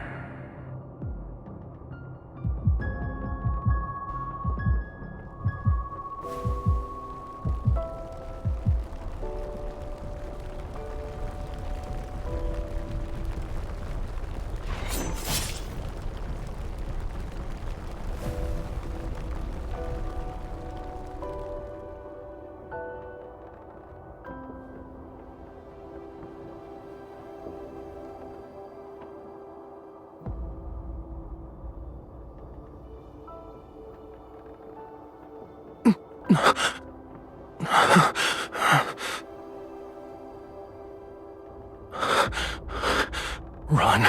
Run.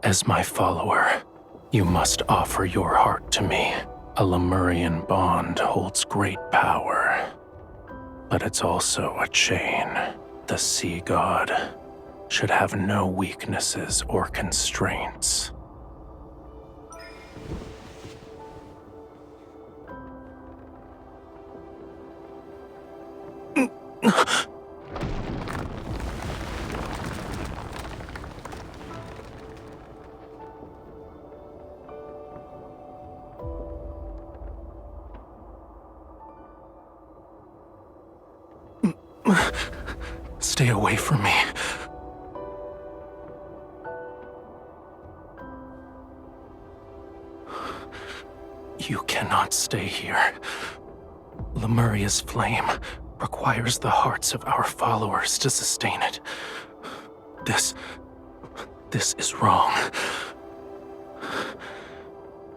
As my follower, you must offer your heart to me. A Lemurian bond holds great power, but it's also a chain. The sea god should have no weaknesses or constraints. Stay away from me. You cannot stay here. Lemuria's flame requires the hearts of our followers to sustain it. This is wrong.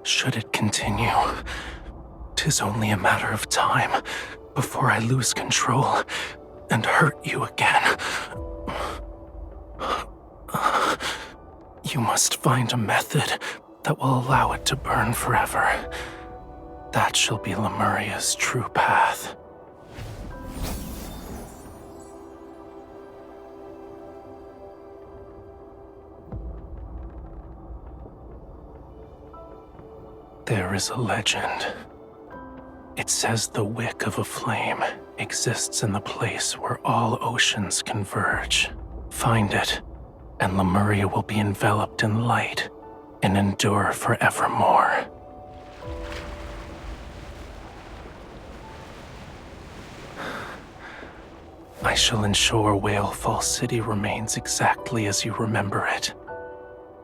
Should it continue, 'tis only a matter of time before I lose control and hurt you again. You must find a method that will allow it to burn forever. That shall be Lemuria's true path. There is a legend. It says the wick of a flame exists in the place where all oceans converge. Find it, and Lemuria will be enveloped in light and endure forevermore. I shall ensure Whalefall City remains exactly as you remember it,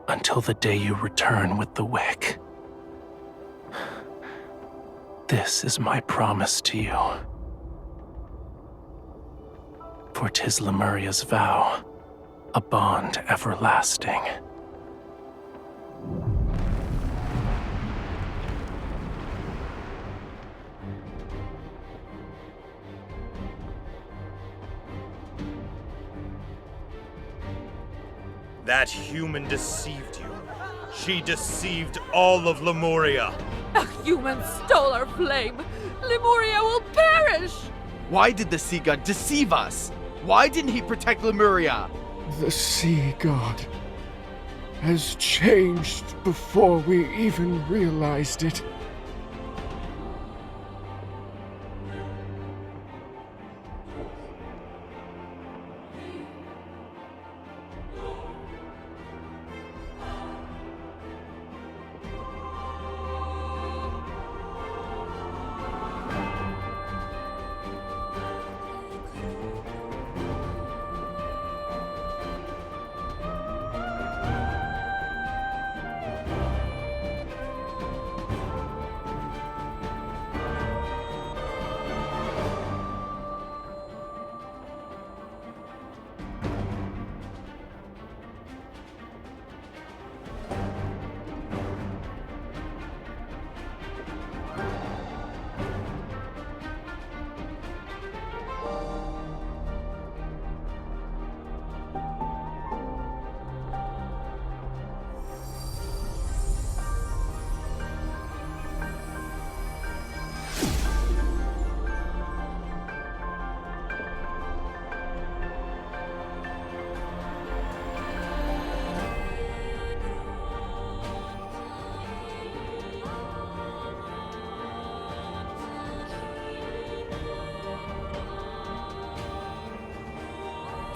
until the day you return with the wick. This is my promise to you. For 'tis Lemuria's vow, a bond everlasting. That human deceived you. She deceived all of Lemuria. A human stole our flame! Lemuria will perish! Why did the sea god deceive us? Why didn't he protect Lemuria? The sea god has changed before we even realized it.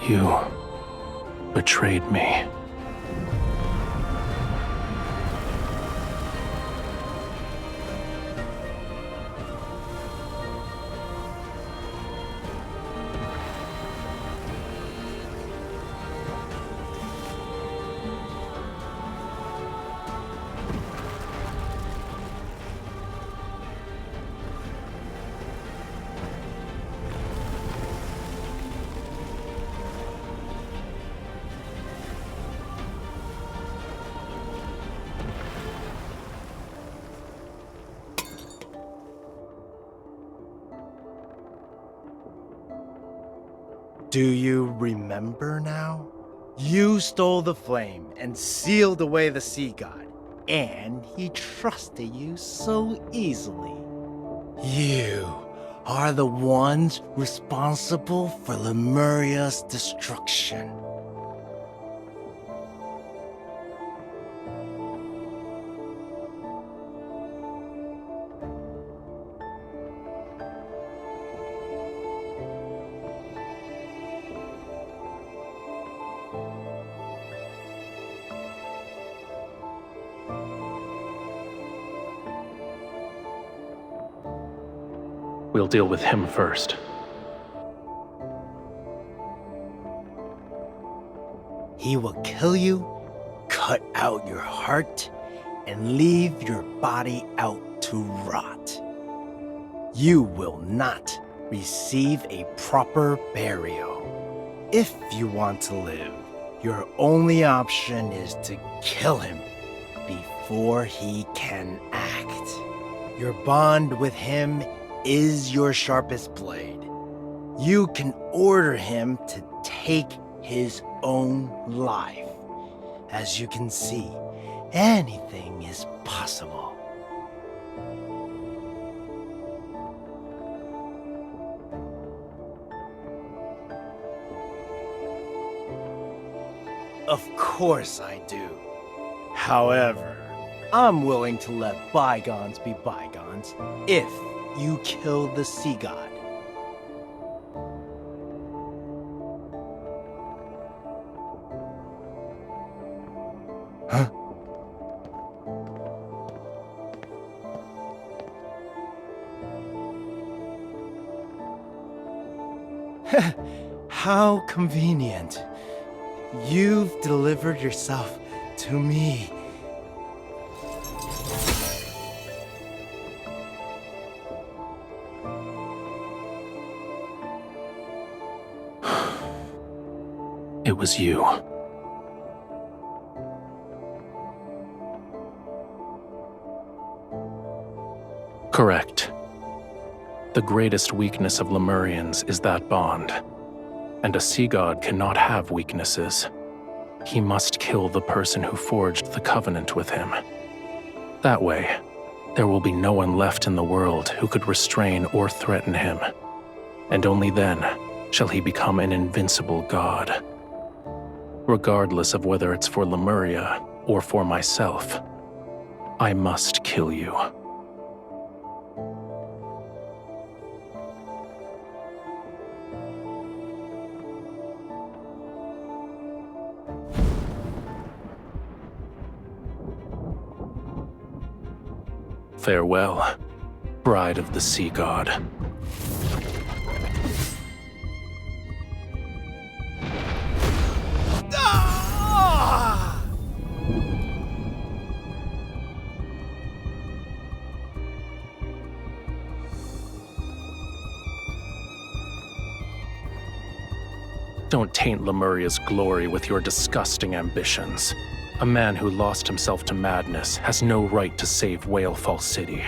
You betrayed me. Do you remember now? You stole the flame and sealed away the sea god, and he trusted you so easily. You are the ones responsible for Lemuria's destruction. We'll deal with him first. He will kill you, cut out your heart, and leave your body out to rot. You will not receive a proper burial. If you want to live, your only option is to kill him before he can act. Your bond with him is your sharpest blade. You can order him to take his own life. As you can see, anything is possible. Of course I do. However, I'm willing to let bygones be bygones if you kill the sea god. Huh? How convenient. You've delivered yourself to me. It was you. Correct. The greatest weakness of Lemurians is that bond. And a sea god cannot have weaknesses. He must kill the person who forged the covenant with him. That way, there will be no one left in the world who could restrain or threaten him. And only then shall he become an invincible god. Regardless of whether it's for Lemuria or for myself, I must kill you. Farewell, bride of the sea god. Don't taint Lemuria's glory with your disgusting ambitions. A man who lost himself to madness has no right to save Whalefall City.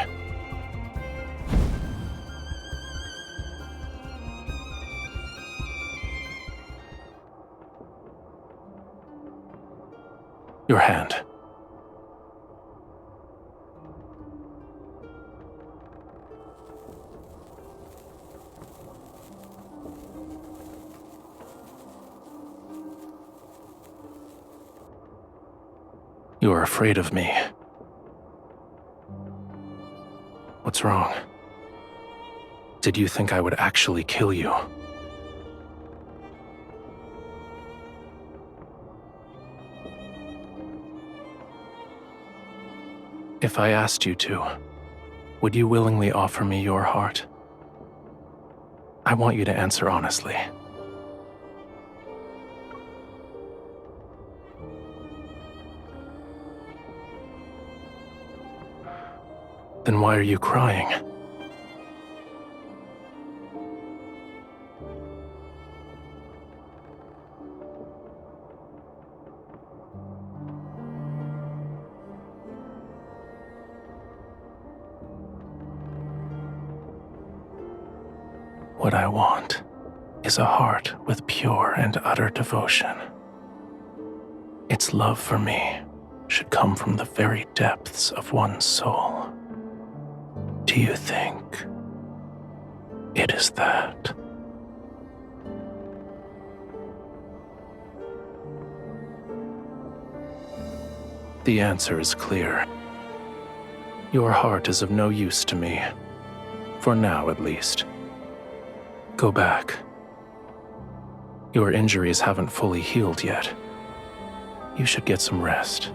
Your hand. You are afraid of me. What's wrong? Did you think I would actually kill you? If I asked you to, would you willingly offer me your heart? I want you to answer honestly. Then why are you crying? What I want is a heart with pure and utter devotion. Its love for me should come from the very depths of one's soul. Do you think it is that? The answer is clear. Your heart is of no use to me, for now at least. Go back. Your injuries haven't fully healed yet. You should get some rest.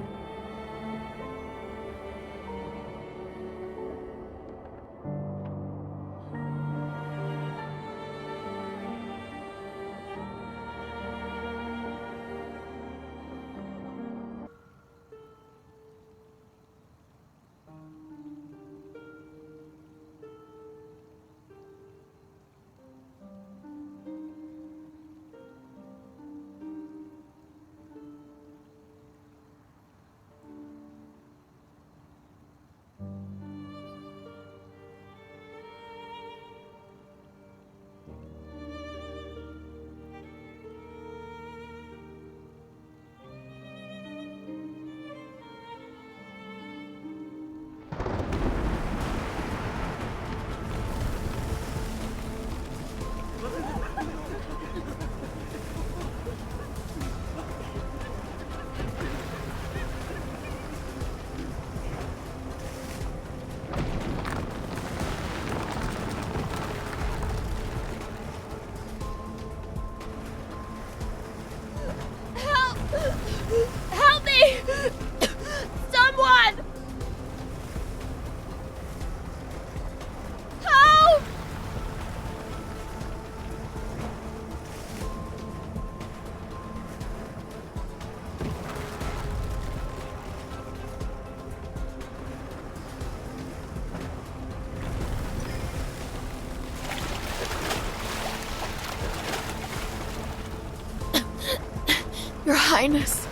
Help me! Someone! Help! Your Highness,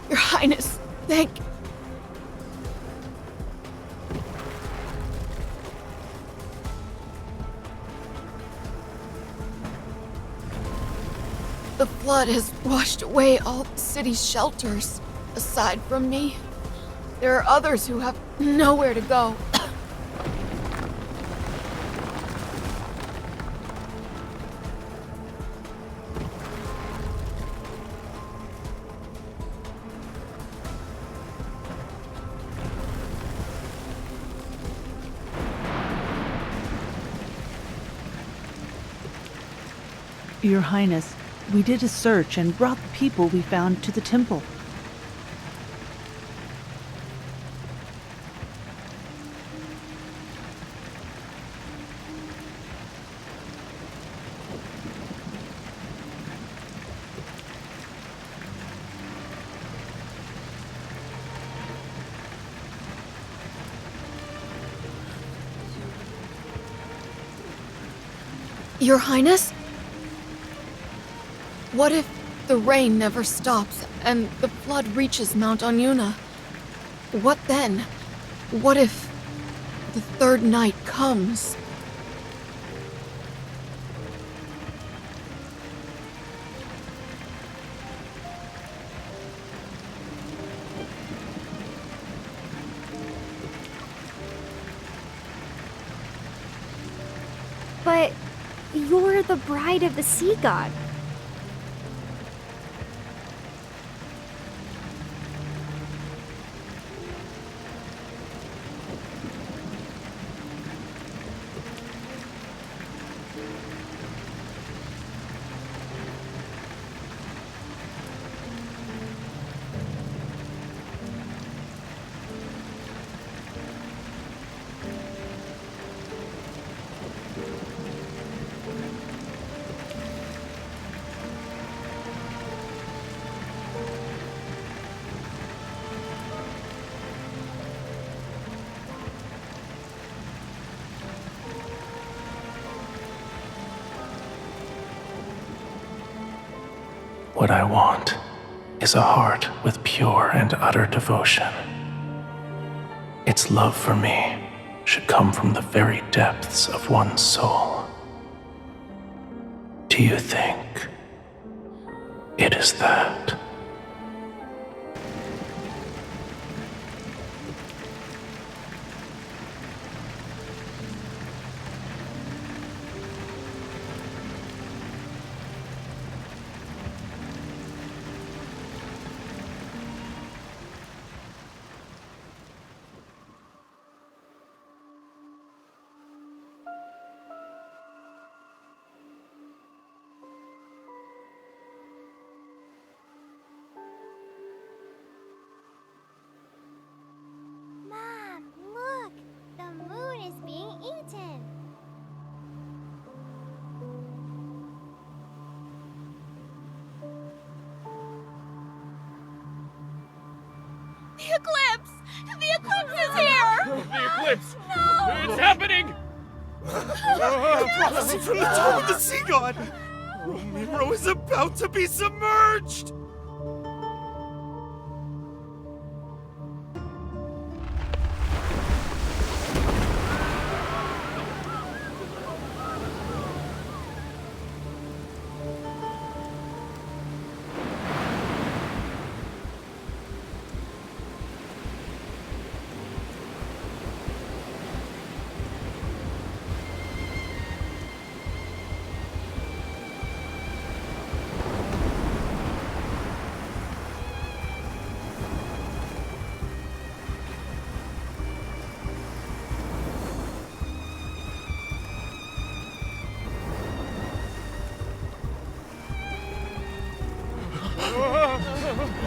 Your Highness, thank... The flood has washed away all the city's shelters. Aside from me, there are others who have nowhere to go. Your Highness, we did a search and brought the people we found to the temple. Your Highness? What if the rain never stops and the flood reaches Mount Onyuna? What then? What if the third night comes? But you're the bride of the sea god. What I want is a heart with pure and utter devotion. Its love for me should should come from the very depths of one's soul. Do you think it is that? Mom, look! The moon is being eaten! The Eclipse! The Eclipse is here! The Eclipse! No! It's happening! Prophecy from the top of the sea god! Romirro is about to be submerged!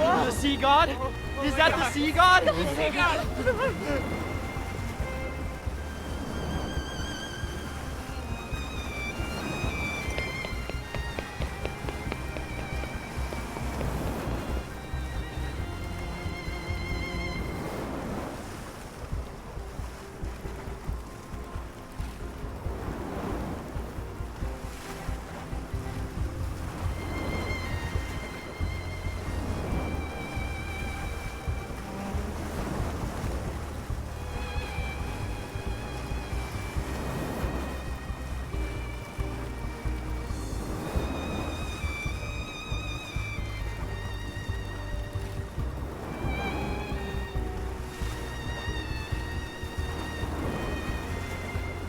The sea god? Is that the sea god? The sea god!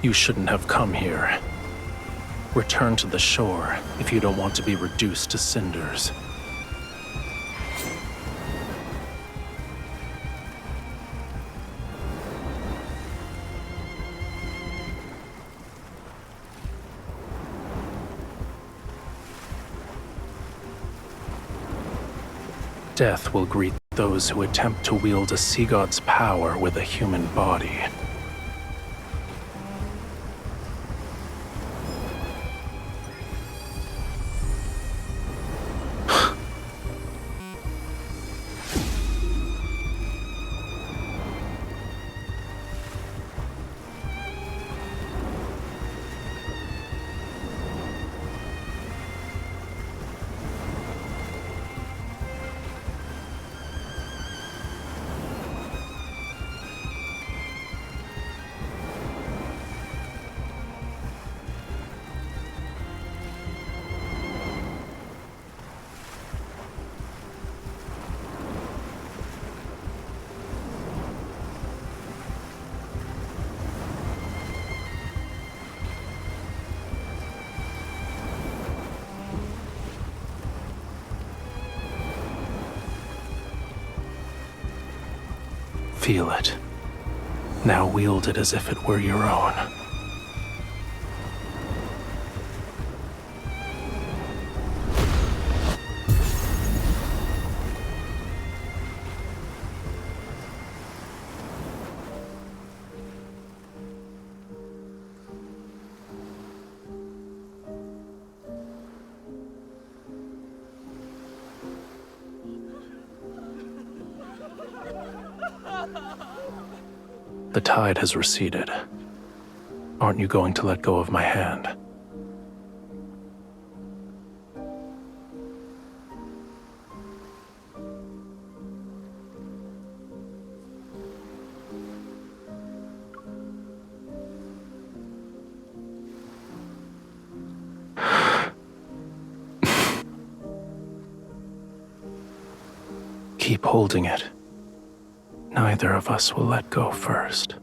You shouldn't have come here. Return to the shore if you don't want to be reduced to cinders. Death will greet those who attempt to wield a sea god's power with a human body. Feel it. Now wield it as if it were your own. The tide has receded. Aren't you going to let go of my hand? keep holding it, neither of us will let go first.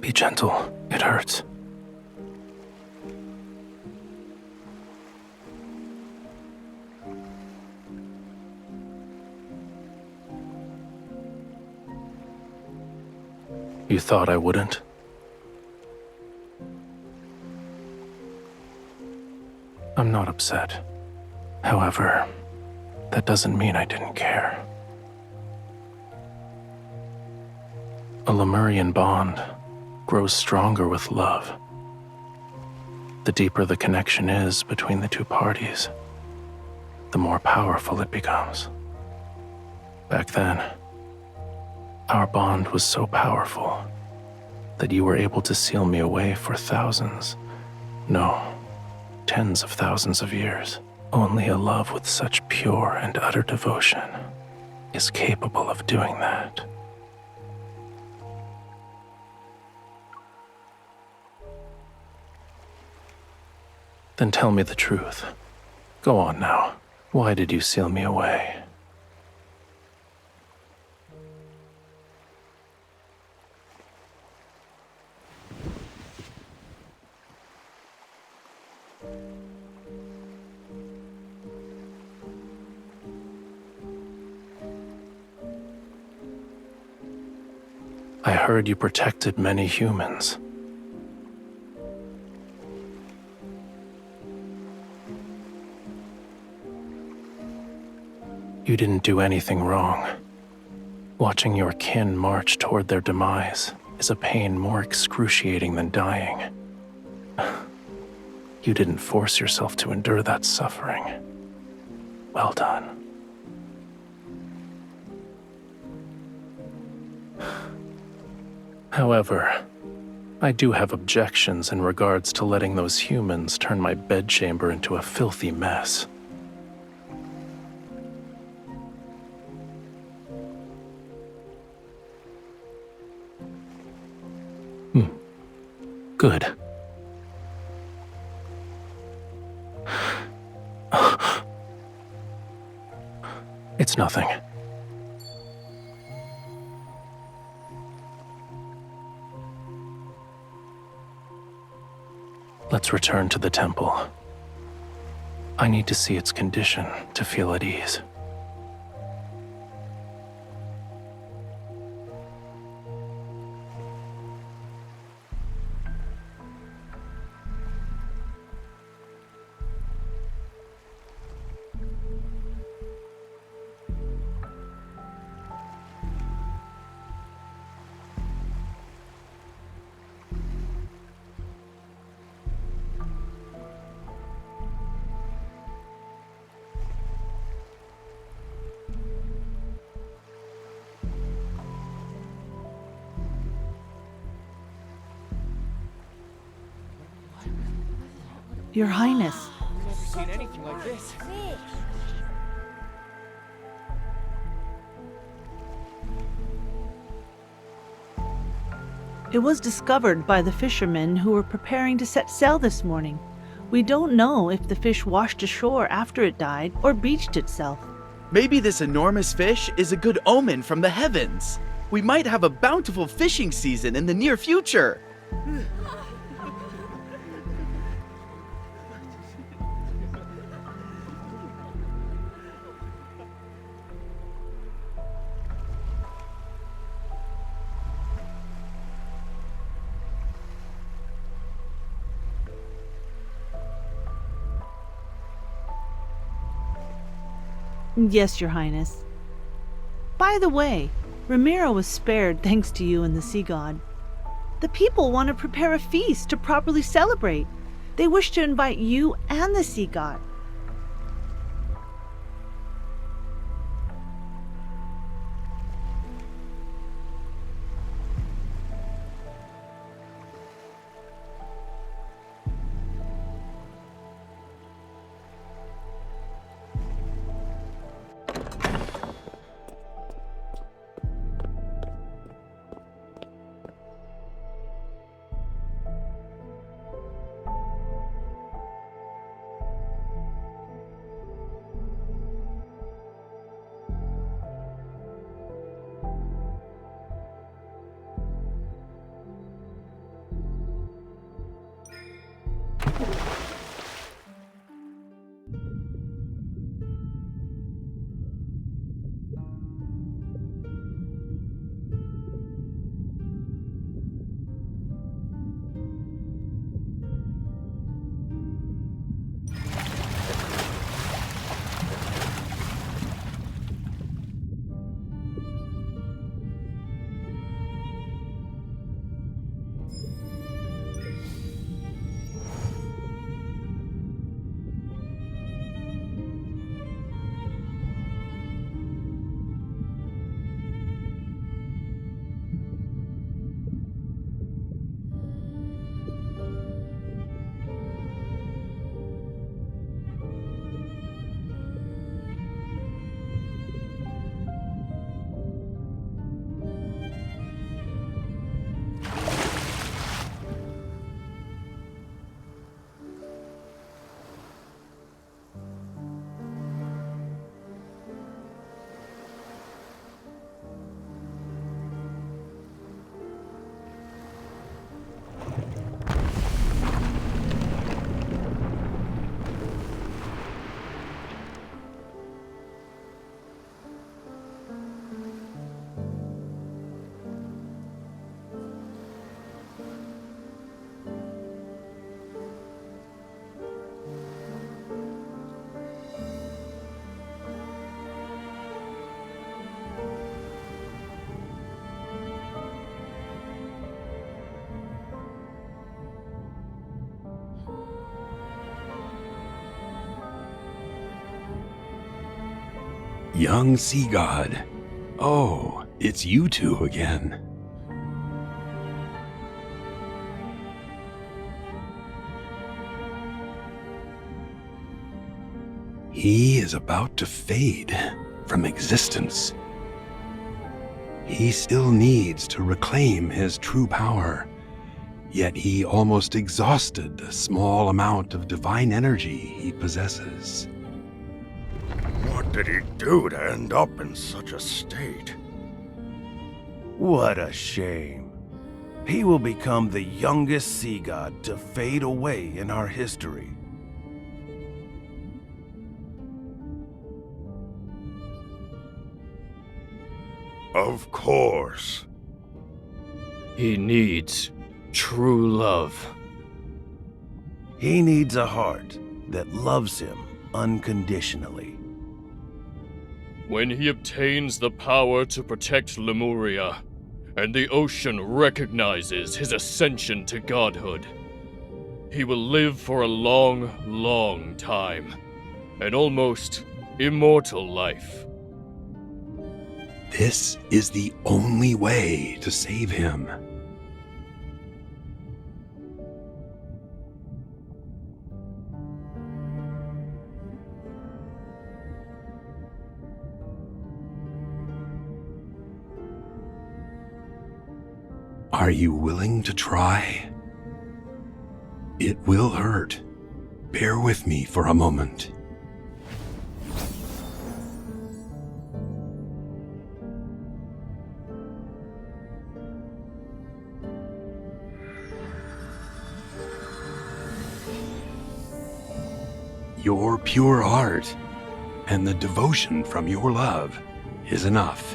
Be gentle, it hurts. You thought I wouldn't? I'm not upset. However, that doesn't mean I didn't care. A Lemurian bond grows stronger with love. The deeper the connection is between the two parties, the more powerful it becomes. Back then, our bond was so powerful that you were able to seal me away for thousands, no, tens of thousands of years. Only a love with such pure and utter devotion is capable of doing that. Then tell me the truth. Go on now. Why did you seal me away? I heard you protected many humans. You didn't do anything wrong. Watching your kin march toward their demise is a pain more excruciating than dying. You didn't force yourself to endure that suffering. Well done. However, I do have objections in regards to letting those humans turn my bedchamber into a filthy mess. Good. It's nothing. Let's return to the temple. I need to see its condition to feel at ease. Your Highness. I've never seen anything like this. It was discovered by the fishermen who were preparing to set sail this morning. We don't know if the fish washed ashore after it died or beached itself. Maybe this enormous fish is a good omen from the heavens. We might have a bountiful fishing season in the near future. Yes, Your Highness. By the way, Romirro was spared thanks to you and the sea god. The people want to prepare a feast to properly celebrate. They wish to invite you and the sea god. Young sea god. Oh, it's you two again. He is about to fade from existence. He still needs to reclaim his true power, yet he almost exhausted the small amount of divine energy he possesses. What did he do to end up in such a state? What a shame. He will become the youngest sea god to fade away in our history. Of course. He needs true love. He needs a heart that loves him unconditionally. When he obtains the power to protect Lemuria, and the ocean recognizes his ascension to godhood, he will live for a long, long time, an almost immortal life. This is the only way to save him. Are you willing to try? It will hurt. Bear with me for a moment. Your pure heart and the devotion from your love is enough.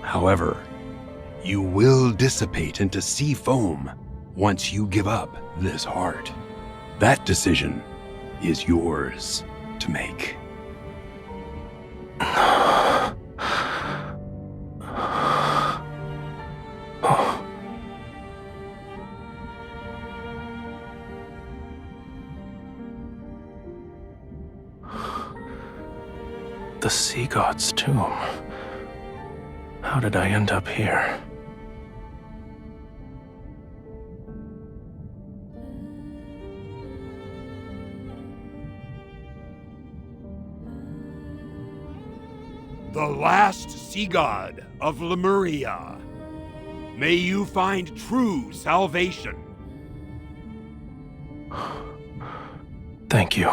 However, you will dissipate into sea foam once you give up this heart. That decision is yours to make. The sea god's tomb. How did I end up here? The last sea god of Lemuria. May you find true salvation. Thank you.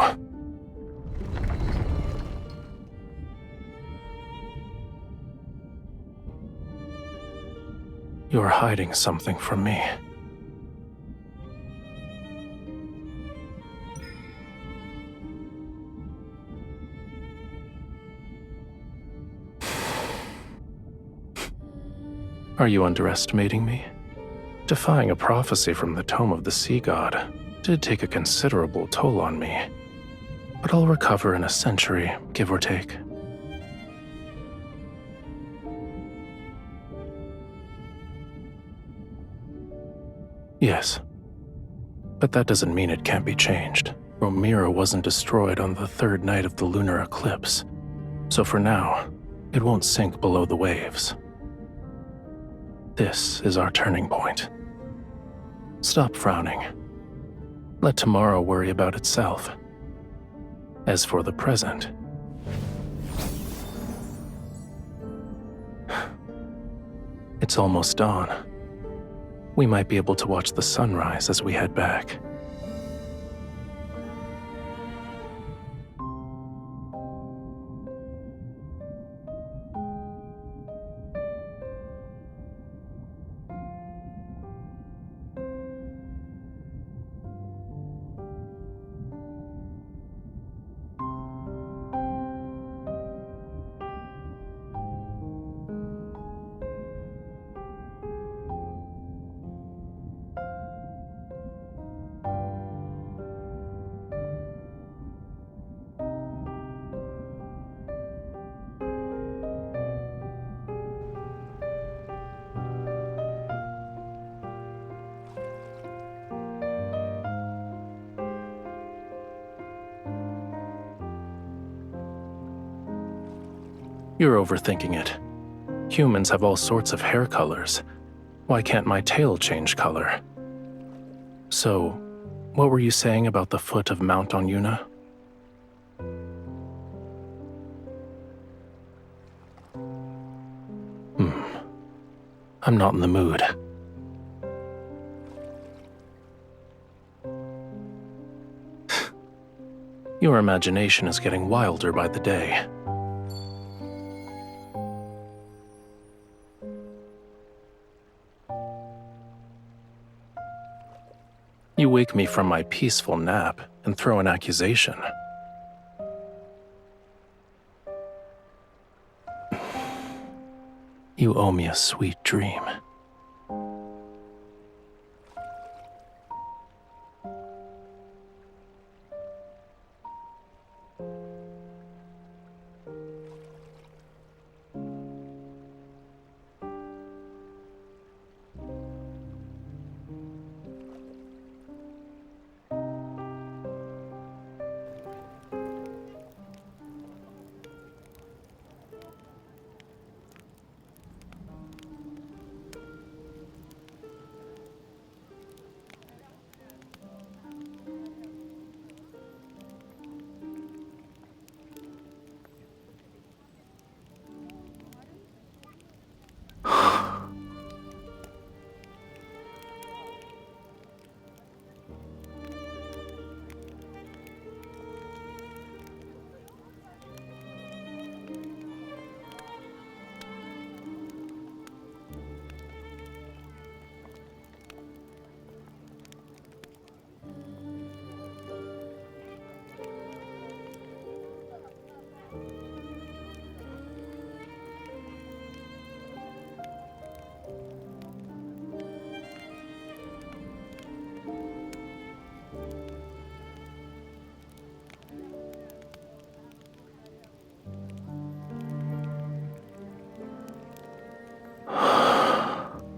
You're hiding something from me. Are you underestimating me? Defying a prophecy from the Tome of the Sea God did take a considerable toll on me, but I'll recover in a century, give or take. Yes, but that doesn't mean it can't be changed. Romirro wasn't destroyed on the third night of the lunar eclipse, so for now, it won't sink below the waves. This is our turning point. Stop frowning. Let tomorrow worry about itself. As for the present, it's almost dawn. We might be able to watch the sunrise as we head back. You're overthinking it. Humans have all sorts of hair colors. Why can't my tail change color? So, what were you saying about the foot of Mount Onyuna? I'm not in the mood. Your imagination is getting wilder by the day. You wake me from my peaceful nap and throw an accusation. You owe me a sweet dream.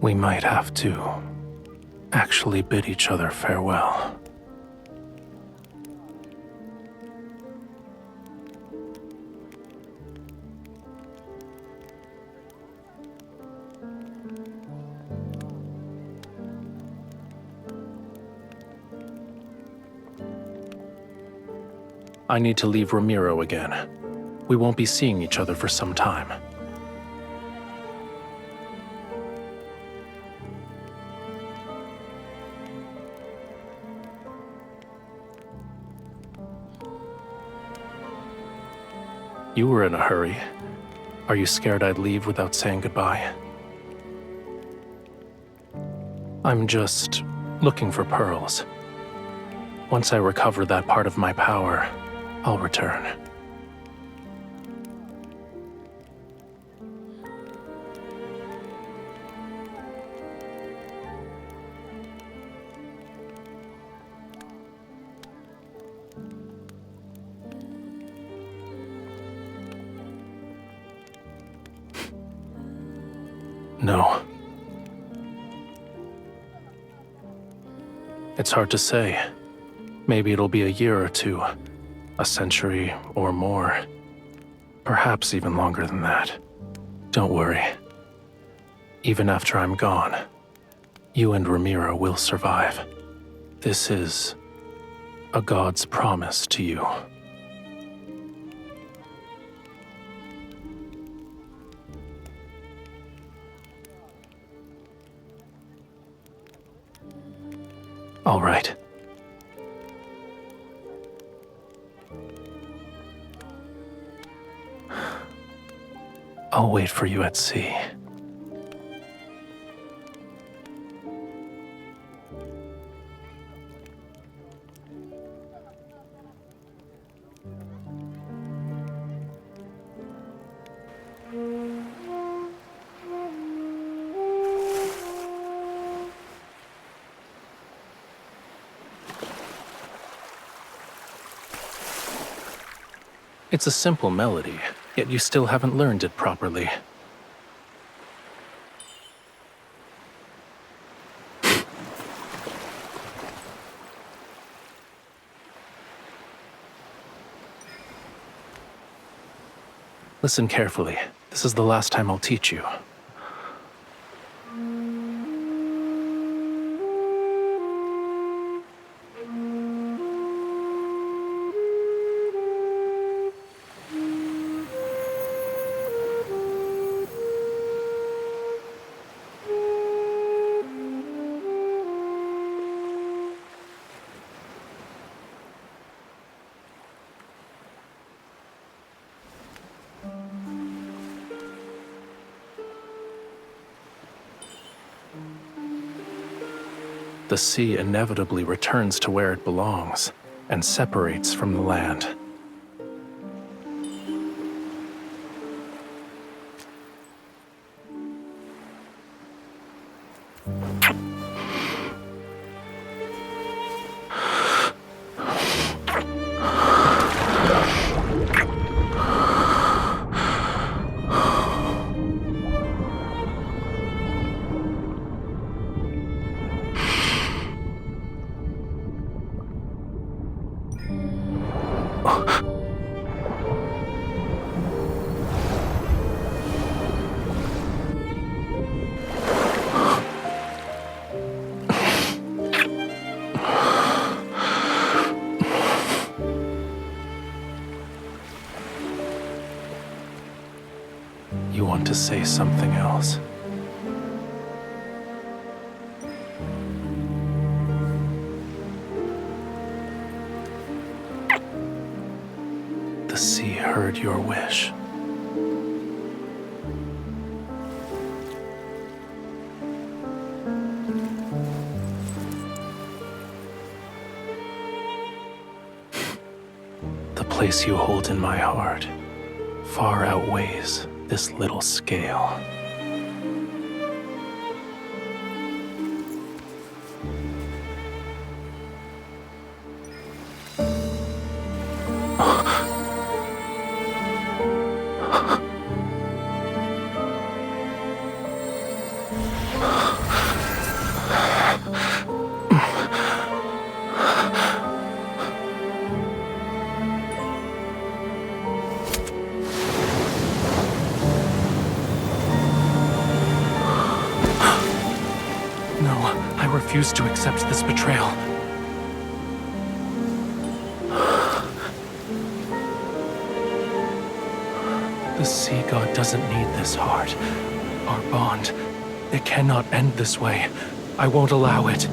We might have to actually bid each other farewell. I need to leave Romirro again. We won't be seeing each other for some time. You were in a hurry. Are you scared I'd leave without saying goodbye? I'm just looking for pearls. Once I recover that part of my power, I'll return. No. It's hard to say. Maybe it'll be a year or two, a century or more. Perhaps even longer than that. Don't worry. Even after I'm gone, you and Romirro will survive. This is a god's promise to you. All right. I'll wait for you at sea. It's a simple melody, yet you still haven't learned it properly. Listen carefully. This is the last time I'll teach you. The sea inevitably returns to where it belongs and separates from the land. You want to say something else? The sea heard your wish. The place you hold in my heart far outweighs this little scale. I refuse to accept this betrayal. The sea god doesn't need this heart. Our bond, it cannot end this way. I won't allow it.